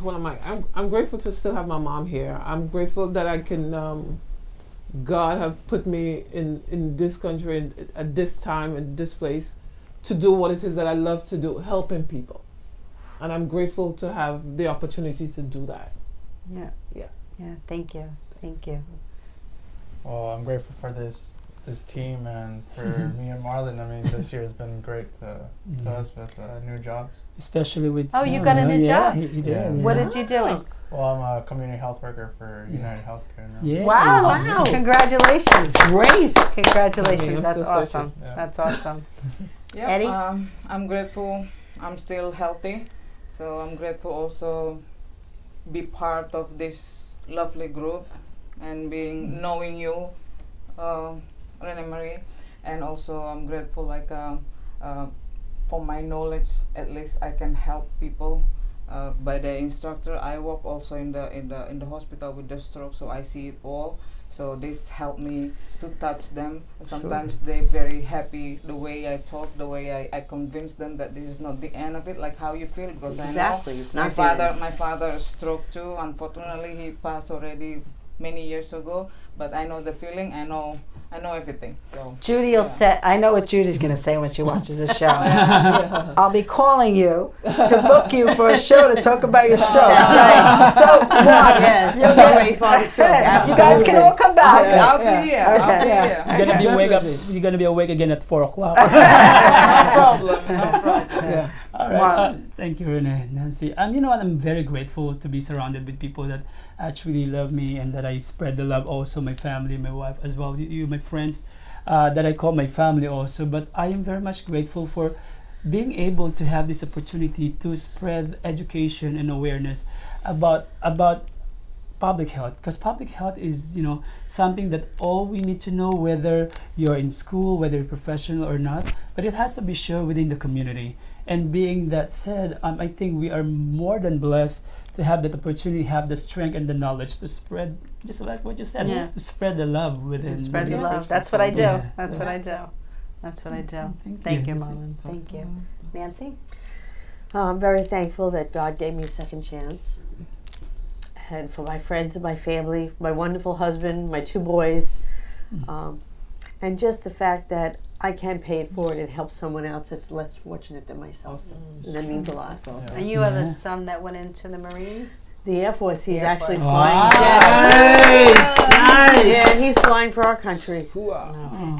What am I? I'm grateful to still have my mom here. I'm grateful that I can. God have put me in this country and at this time and this place to do what it is that I love to do, helping people, and I'm grateful to have the opportunity to do that. Yeah. Yeah. Yeah. Thank you. Thank you. Well, I'm grateful for this this team, and for me and Marlon, I mean, this year has been great to us with new jobs. Especially with Oh, you Sam, got a new job? He did. Yeah. What did you do? Well, I'm a community health worker for United Healthcare now. Yeah. Wow. Congratulations. Great. Congratulations. I'm That's so awesome. Yeah. That's awesome. Yeah, Eddie? I'm grateful. I'm still healthy, so I'm grateful also be part of this lovely group and knowing you, ReneMarie, and also I'm grateful for my knowledge. At least I can help people by the instructor. I work also in the hospital with the stroke, so I see it all. So this helped me to touch them. Sometimes they're very happy the way I talk, the way I convince them that this is not the end of it, like how you feel, because Exactly, I know it's not the end. my father stroked too. Unfortunately, he passed already many years ago. But I know the feeling. I know everything. So Judy will say, I know what Judy's going to say when she watches the show. I'll be calling you to book you for a show to talk about your stroke. So what? Yeah, you'll get ready for the stroke. You guys can all come back. I'll be here. Okay. I'll be here. You're gonna be awake Definitely. you're gonna be awake again at 4 o'clock. No problem. No problem. Yeah. All right. Thank you, Rene, Nancy. You know what? I'm very grateful to be surrounded with people that actually love me and that I spread the love. Also, my family, my wife, as well. You my friends, that I call my family also. But I am very much grateful for being able to have this opportunity to spread education and awareness about public health, because public health is something that all we need to know, whether you're in school, whether you're professional or not, but it has to be shared within the community. And being that said, I think we are more than blessed to have that opportunity, have the strength and the knowledge to spread, just like what you said, Yeah. to spread the love within. Spread the within- love. That's what I do. Yeah. That's what I do. That's what I do. Thank you, Marlon. Thank you. Nancy? I'm very thankful that God gave me a second chance. And for my friends and my family, my wonderful husband, my 2 boys, and just the fact that I can pay it forward and help someone else that's less fortunate than myself. And that means a lot. And you have a son that went into the Marines? The Air Force, he's Air actually Force. flying Wow. jets. Nice. Yeah, and he's flying for our country.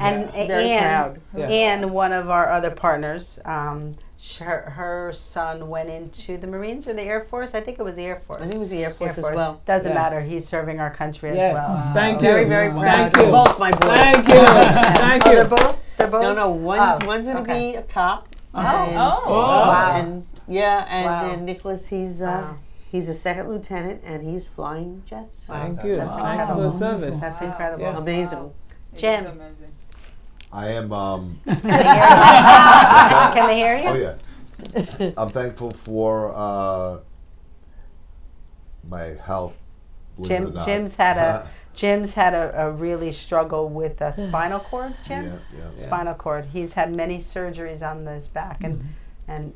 And Very proud. and one of our other partners, her son went into the Marines or the Air Force. I think it was the Air Force. I think it was the Air Force Air as well. Doesn't Yeah. matter. He's serving our country as Yes. well. Thank Very, you. very Wow. proud. Thank For you. both my boys. Thank you. Thank Oh, you. they're both? They're both? No, one's going to okay. be a cop. Oh. And, Wow. and and Wow. then Nicholas, he's Wow. he's a second lieutenant and he's flying jets. Thank you. That's Thank you for the service. That's incredible. Yeah. Amazing. Jim. It's amazing. I am, Can they hear you? oh yeah. I'm thankful for my health. believe it or not. Jim's had a really struggle with a spinal cord, Jim. Yeah. Spinal cord. He's had many surgeries on his back, and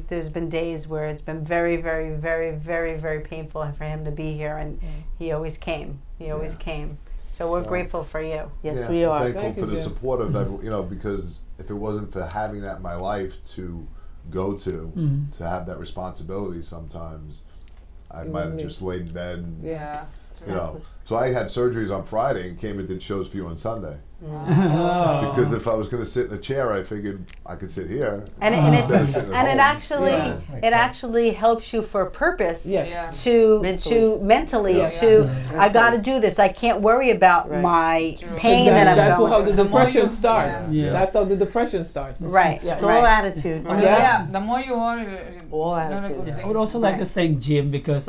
there's been days where it's been very, very, very, very, very painful for him to be here, and he always came. So we're So- grateful for you. Yes, Yeah, we I'm are. thankful Thank you, for the Jim. support of because if it wasn't for having that in my life to go to have that responsibility, sometimes I might have just laid in bed and Yeah. So I had surgeries on Friday and came and did shows for you on Sunday. Oh. Because if I was going to sit in a chair, I figured I could sit here. And it Yeah. actually helps you for a purpose. Yes. Yeah. To Mentally. mentally Yeah. to I got to do this. I can't worry about Right. my True. pain That- that I'm that's going how the through. depression you- starts. Yeah. That's how the depression starts. Right. Yeah. It's all Right. attitude. Yeah. The more you worry, All it's not a attitude. good Yeah, thing. I would also like Right. to thank Jim because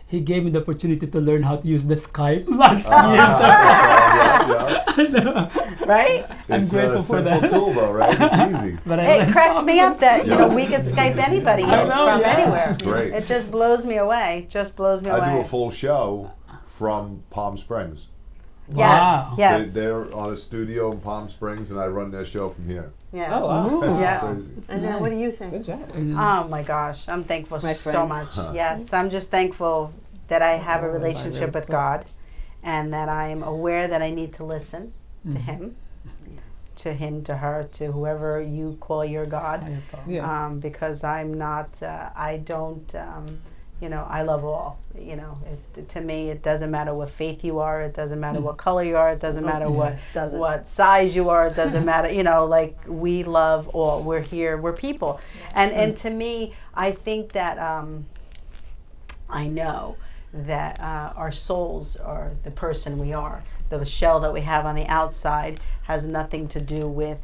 he gave me the opportunity to learn how to use the Skype last year. Right? I'm It's grateful a for simple that. tool, though, right? It's easy. But I It learned cracks something. me up that Yeah. we could Skype anybody I know, from yeah. anywhere. It's great. It just blows me away. Just blows me away. I do a full show from Palm Springs. Yes. Wow. Yes. They're on a studio in Palm Springs, and I run their show from here. Yeah. Oh, wow. Ooh. Yeah. Crazy. And now, what do you think? Good job. Oh my gosh, I'm thankful My so friend. much. Yes, I'm just thankful that I have a relationship with God, and that I am aware that I need to listen to Him, to her, to whoever you call your God, Yeah. because I'm not. I don't. I love all. To me, it doesn't matter what faith you are. It doesn't matter what color you are. It doesn't matter Doesn't. what size you are. It doesn't matter. Like we love all. We're here. We're people. And to me, I think that I know that our souls are the person we are. The shell that we have on the outside has nothing to do with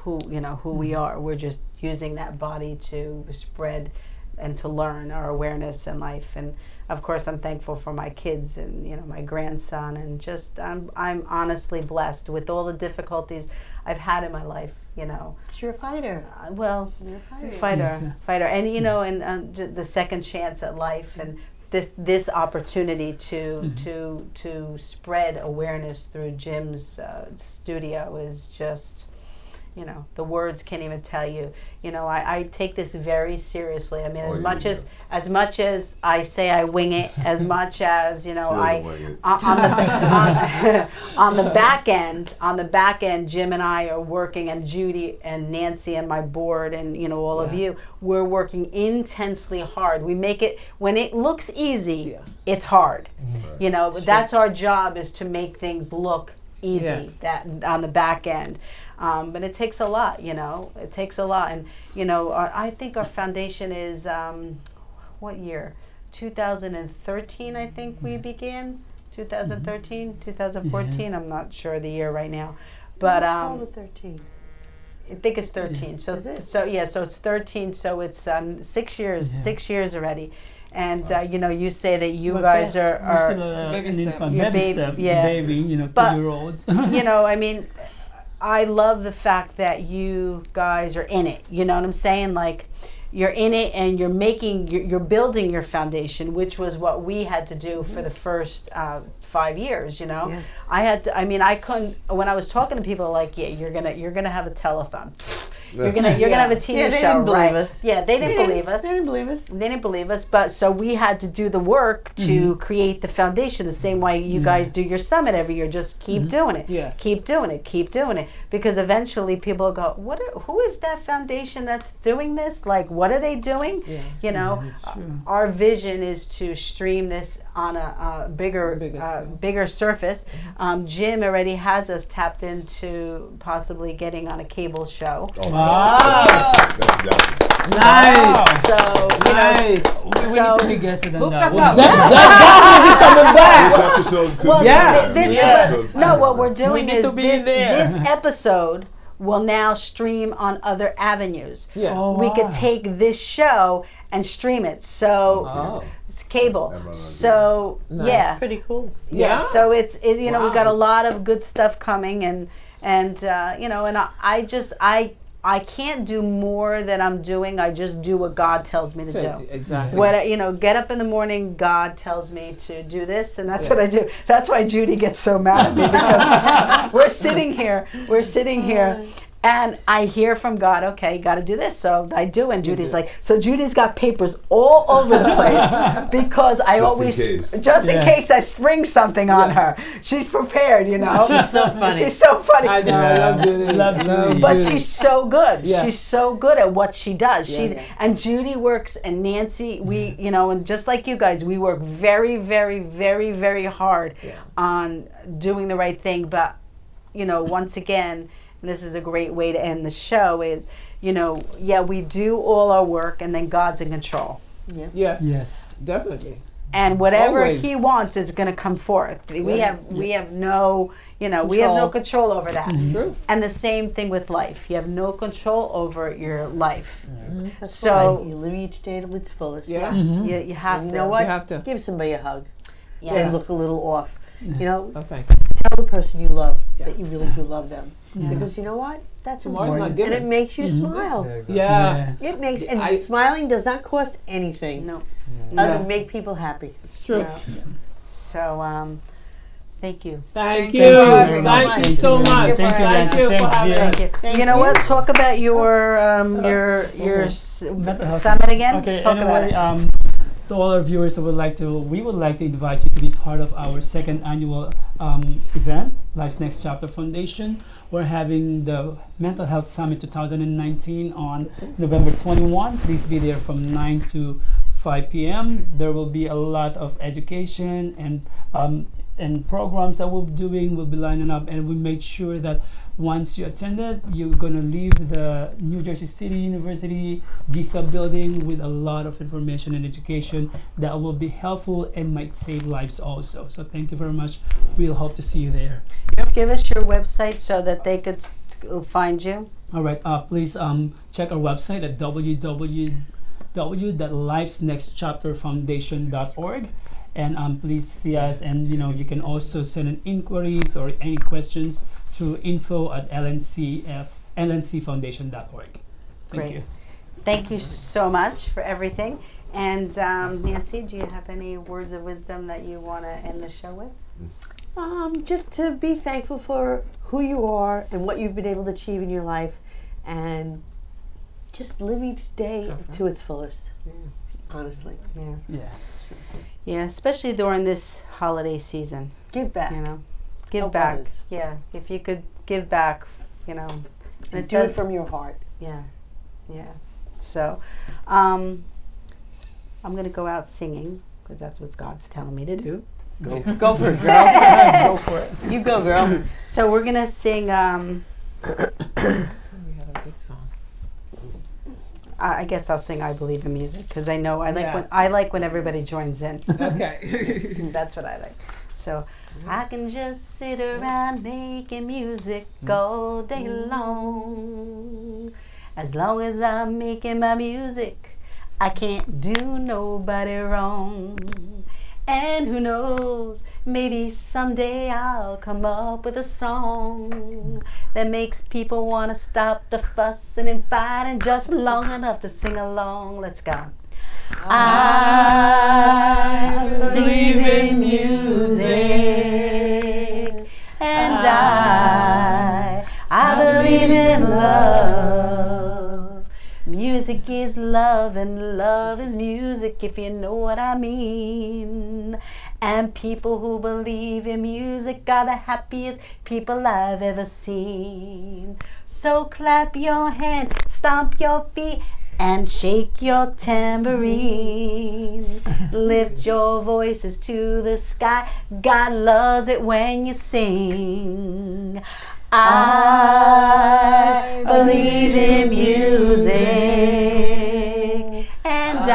who we are. We're just using that body to spread and to learn our awareness in life. And of course, I'm thankful for my kids and my grandson, and just I'm honestly blessed with all the difficulties I've had in my life. You're a fighter. Well, You're a fighter, and and the second chance at life, and this opportunity to spread awareness through Jim's studio is just. The words can't even tell you. I take this very seriously. I mean, as much as I say I wing it, as much as on the back end, Jim and I are working, and Judy and Nancy and my board, and all of you, we're working intensely hard. We make it when it looks easy, it's hard. But that's our job, is to make things look easy. That on the back end. But it takes a lot, It takes a lot, and I think our foundation is what year? 2013, I think we began. 2013, 2014. I'm not sure the year right now, but 12 or 13. I think it's 13. So Is it? so it's 13. So it's 6 years. 6 years already. And you say that you guys We're are still an infant, Your baby babe- step, yeah. baby, But, 2-year-olds. I mean, I love the fact that you guys are in it. You know what I'm saying? Like, you're in it, and you're building your foundation, which was what we had to do for the first 5 years. I couldn't. When I was talking to people, like, you're gonna have a telethon. You're gonna have a TV Yeah, they show, didn't believe right? us. Yeah, they didn't believe us. They didn't believe us. They didn't believe us, but so we had to do the work to create the foundation, the same way you guys do your summit every year. Just keep doing it. Yes. Keep doing it, because eventually people go, who is that foundation that's doing this? Like, what are they doing? Yeah. It's true. Our vision is to stream this on a bigger surface. Jim already has us tapped into possibly getting on a cable show. Nice. So, We need to be guested on Hook that. us up. That coming back. This episode could well, be this, yeah. what we're doing need is to be there. this episode will now stream on other avenues. Yeah. Oh, We wow. could take this show and stream it. So it's cable. So Nice. yeah. Pretty cool. Yeah. So it's we Wow. got a lot of good stuff coming, and I can't do more than I'm doing. I just do what God tells me to do. Exactly. Get up in the morning, God tells me to do this, and that's what I do. That's why Judy gets so mad at me, because we're sitting here, and I hear from God, okay, got to do this. So I do, and Judy's like, so Judy's got papers all over the place, because I just in case I spring something on her. She's prepared, She's so funny. She's so funny. I know. I love Judy. Love Judy. But she's so good. Yeah. She's so good at what she does. Yeah. And Judy works, and Nancy, we, and just like you guys, we work very, very, very, very hard on doing the right thing. But, once again, and this is a great way to end the show, is, we do all our work, and then God's in control. Yeah. Yes. Yes. Definitely. And whatever Always. He wants is going to come forth. We have no, we have no control over that. True. And the same thing with life. You have no control over your life. That's So- right. You live each day to its fullest. Yeah. You have And to. you know what? You have to. Give somebody a hug. Yeah. They look a little off. Oh, thank you. Tell the person you love Yeah. that you really do love them. Because you know what? That's Tomorrow's important. not And it given. makes you smile. Yeah. It makes, and I- smiling does not cost anything. No. Other No. than make people happy. It's true. So, thank you. Thank you you. very much. Thank you so much. Thank you, Thank you for Thanks, having Jim. us. Thank you. You know what? Talk about your Mental health. summit again. Okay, Talk about anyway, it. to all our viewers, we would like to invite you to be part of our second annual event, Life's Next Chapter Foundation. We're having the Mental Health Summit 2019 on November 21. Please be there from 9 to 5 p.m. There will be a lot of education and programs that we'll be doing. We'll be lining up, and we made sure that once you attend it, you're gonna leave the New Jersey City University visa building with a lot of information and education that will be helpful and might save lives also. So thank you very much. We'll hope to see you there. Just give us your website so that they could find you. All right, please check our website at www.lifesnextchapterfoundation.org, and please see us. And you can also send in inquiries or any questions through info@lncfoundation.org. Thank Great. you. Thank you so much for everything. And Nancy, do you have any words of wisdom that you want to end the show with? Just to be thankful for who you are and what you've been able to achieve in your life, and just live each day to its fullest. Honestly. Yeah. Yeah. Yeah, especially during this holiday season. Give back. Give Help back. others. Yeah, if you could give back, and Do it from your heart. Yeah, yeah. So, I'm gonna go out singing because that's what God's telling me to do. Go for it, girl. Go for it. You go, girl. So we're gonna sing. We had a good song. I guess I'll sing "I Believe in Music" because I know I Yeah. like when everybody joins in. Okay. That's what I like. So I can just sit around making music all day long. As long as I'm making my music, I can't do nobody wrong. And who knows, maybe someday I'll come up with a song that makes people want to stop the fussing and fighting just long enough to sing along. Let's go. I believe in music, and I believe in love. Music is love, and love is music, if you know what I mean. And people who believe in music are the happiest people I've ever seen. So clap your hand, stomp your feet, and shake your tambourine. Lift your voices to the sky. God loves it when you sing. I believe in music, and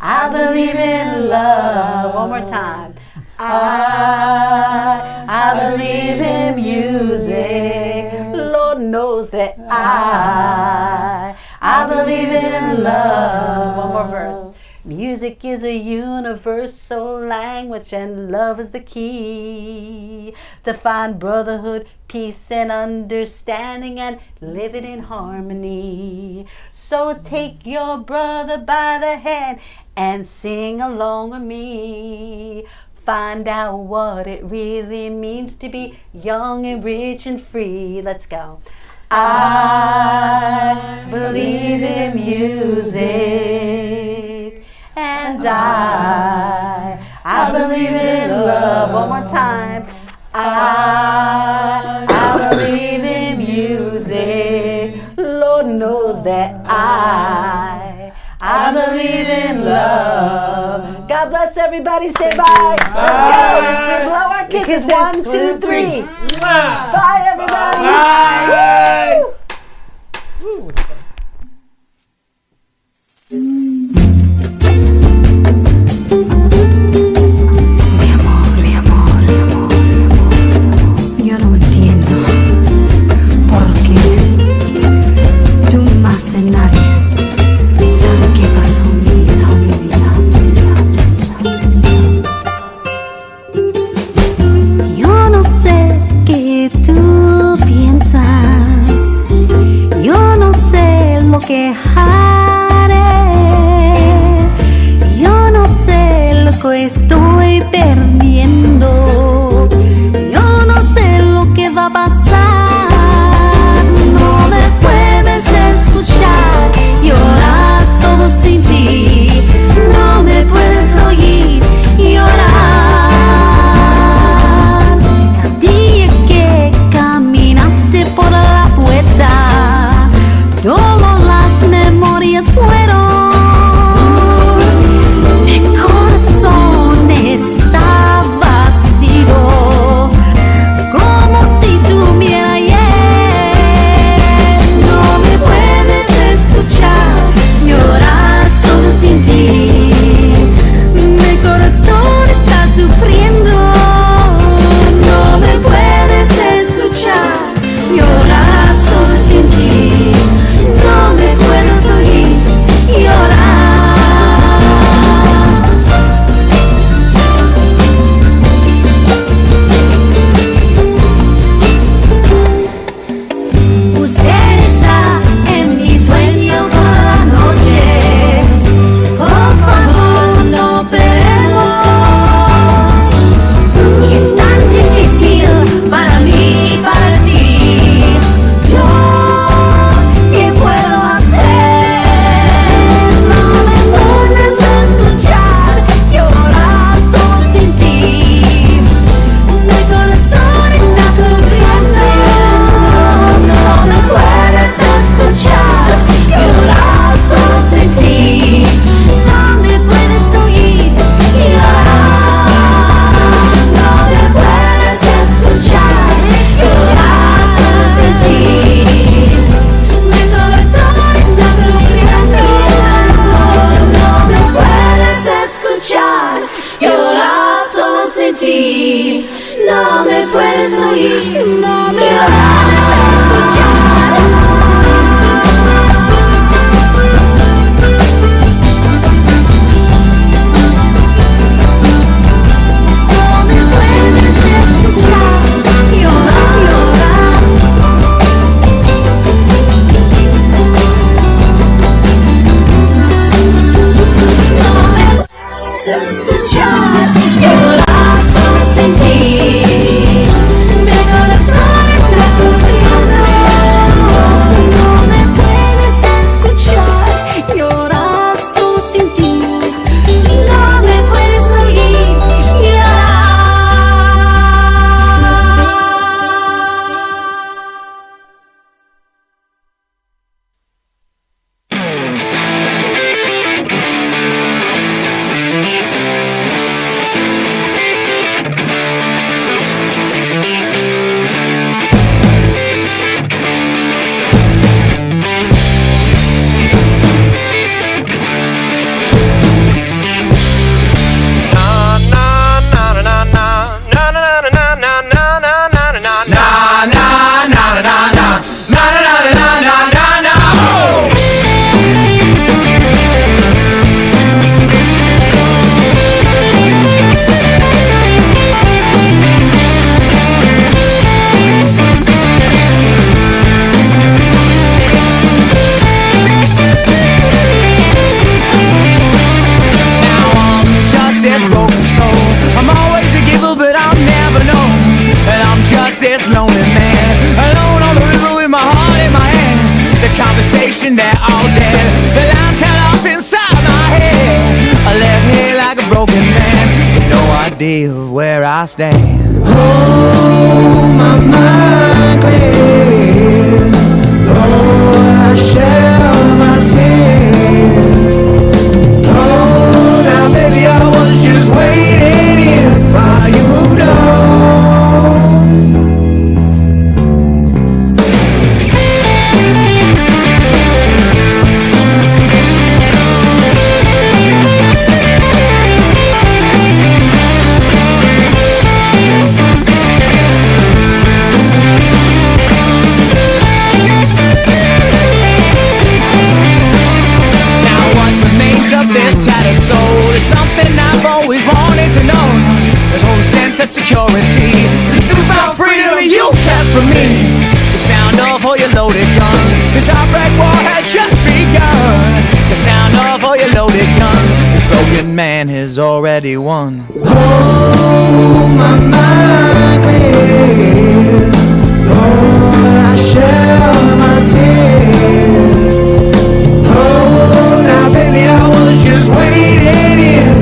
I believe in love. One more time. I believe in music. Lord knows that I believe in love. One more verse. Music is a universal language, and love is the key to find brotherhood, peace, and understanding, and live it in harmony. So take your brother by the hand and sing along with me. Find out what it really means to be young and rich and free. Let's go. I believe in music, and I believe in love. One more time. I believe in music. Lord knows that I believe in love. God bless everybody. Say bye. Let's go. Blow our kisses. 1, 2, 3. Bye, everybody. Bye. Woo. Woo, it's fun. Mi amor, yo no entiendo por qué tú más que nadie sabes qué pasó en toda mi vida. Yo no sé qué tú piensas, yo no sé lo que haré, yo no sé lo que estoy perdiendo, yo no sé lo que va a pasar. No me puedes escuchar llorar solo sin ti, no me puedes oír llorar. El día que caminaste por la puerta, todas las memorias fueron sentir, no me puedes oír, no me puedes escuchar. No me puedes escuchar, llorar, llorar. No me puedes escuchar, llorar solo sentir. Mi corazón está sufriendo. No me puedes escuchar, llorar solo sentir. No me puedes oír, llorar. Just this broken soul. I'm always a giver, but I'll never know. And I'm just this lonely man, alone on the river with my heart in my hand. The conversation that all dead, the lines held up inside my head. I left here like a broken man, with no idea of where I stand. Oh, my mind clear. Lord, I shed all my tears. Oh, now baby, I was just waiting here while you moved on. Now what remains of this tattered soul is something I've always wanted to know. This whole sense of security, this newfound freedom you kept from me. The sound of all your loaded gun, this heartbreak war has just begun. The sound of all your loaded gun, this broken man has already won. Oh, my mind clear. Lord, I shed all my tears. Oh, now baby, I was just waiting here.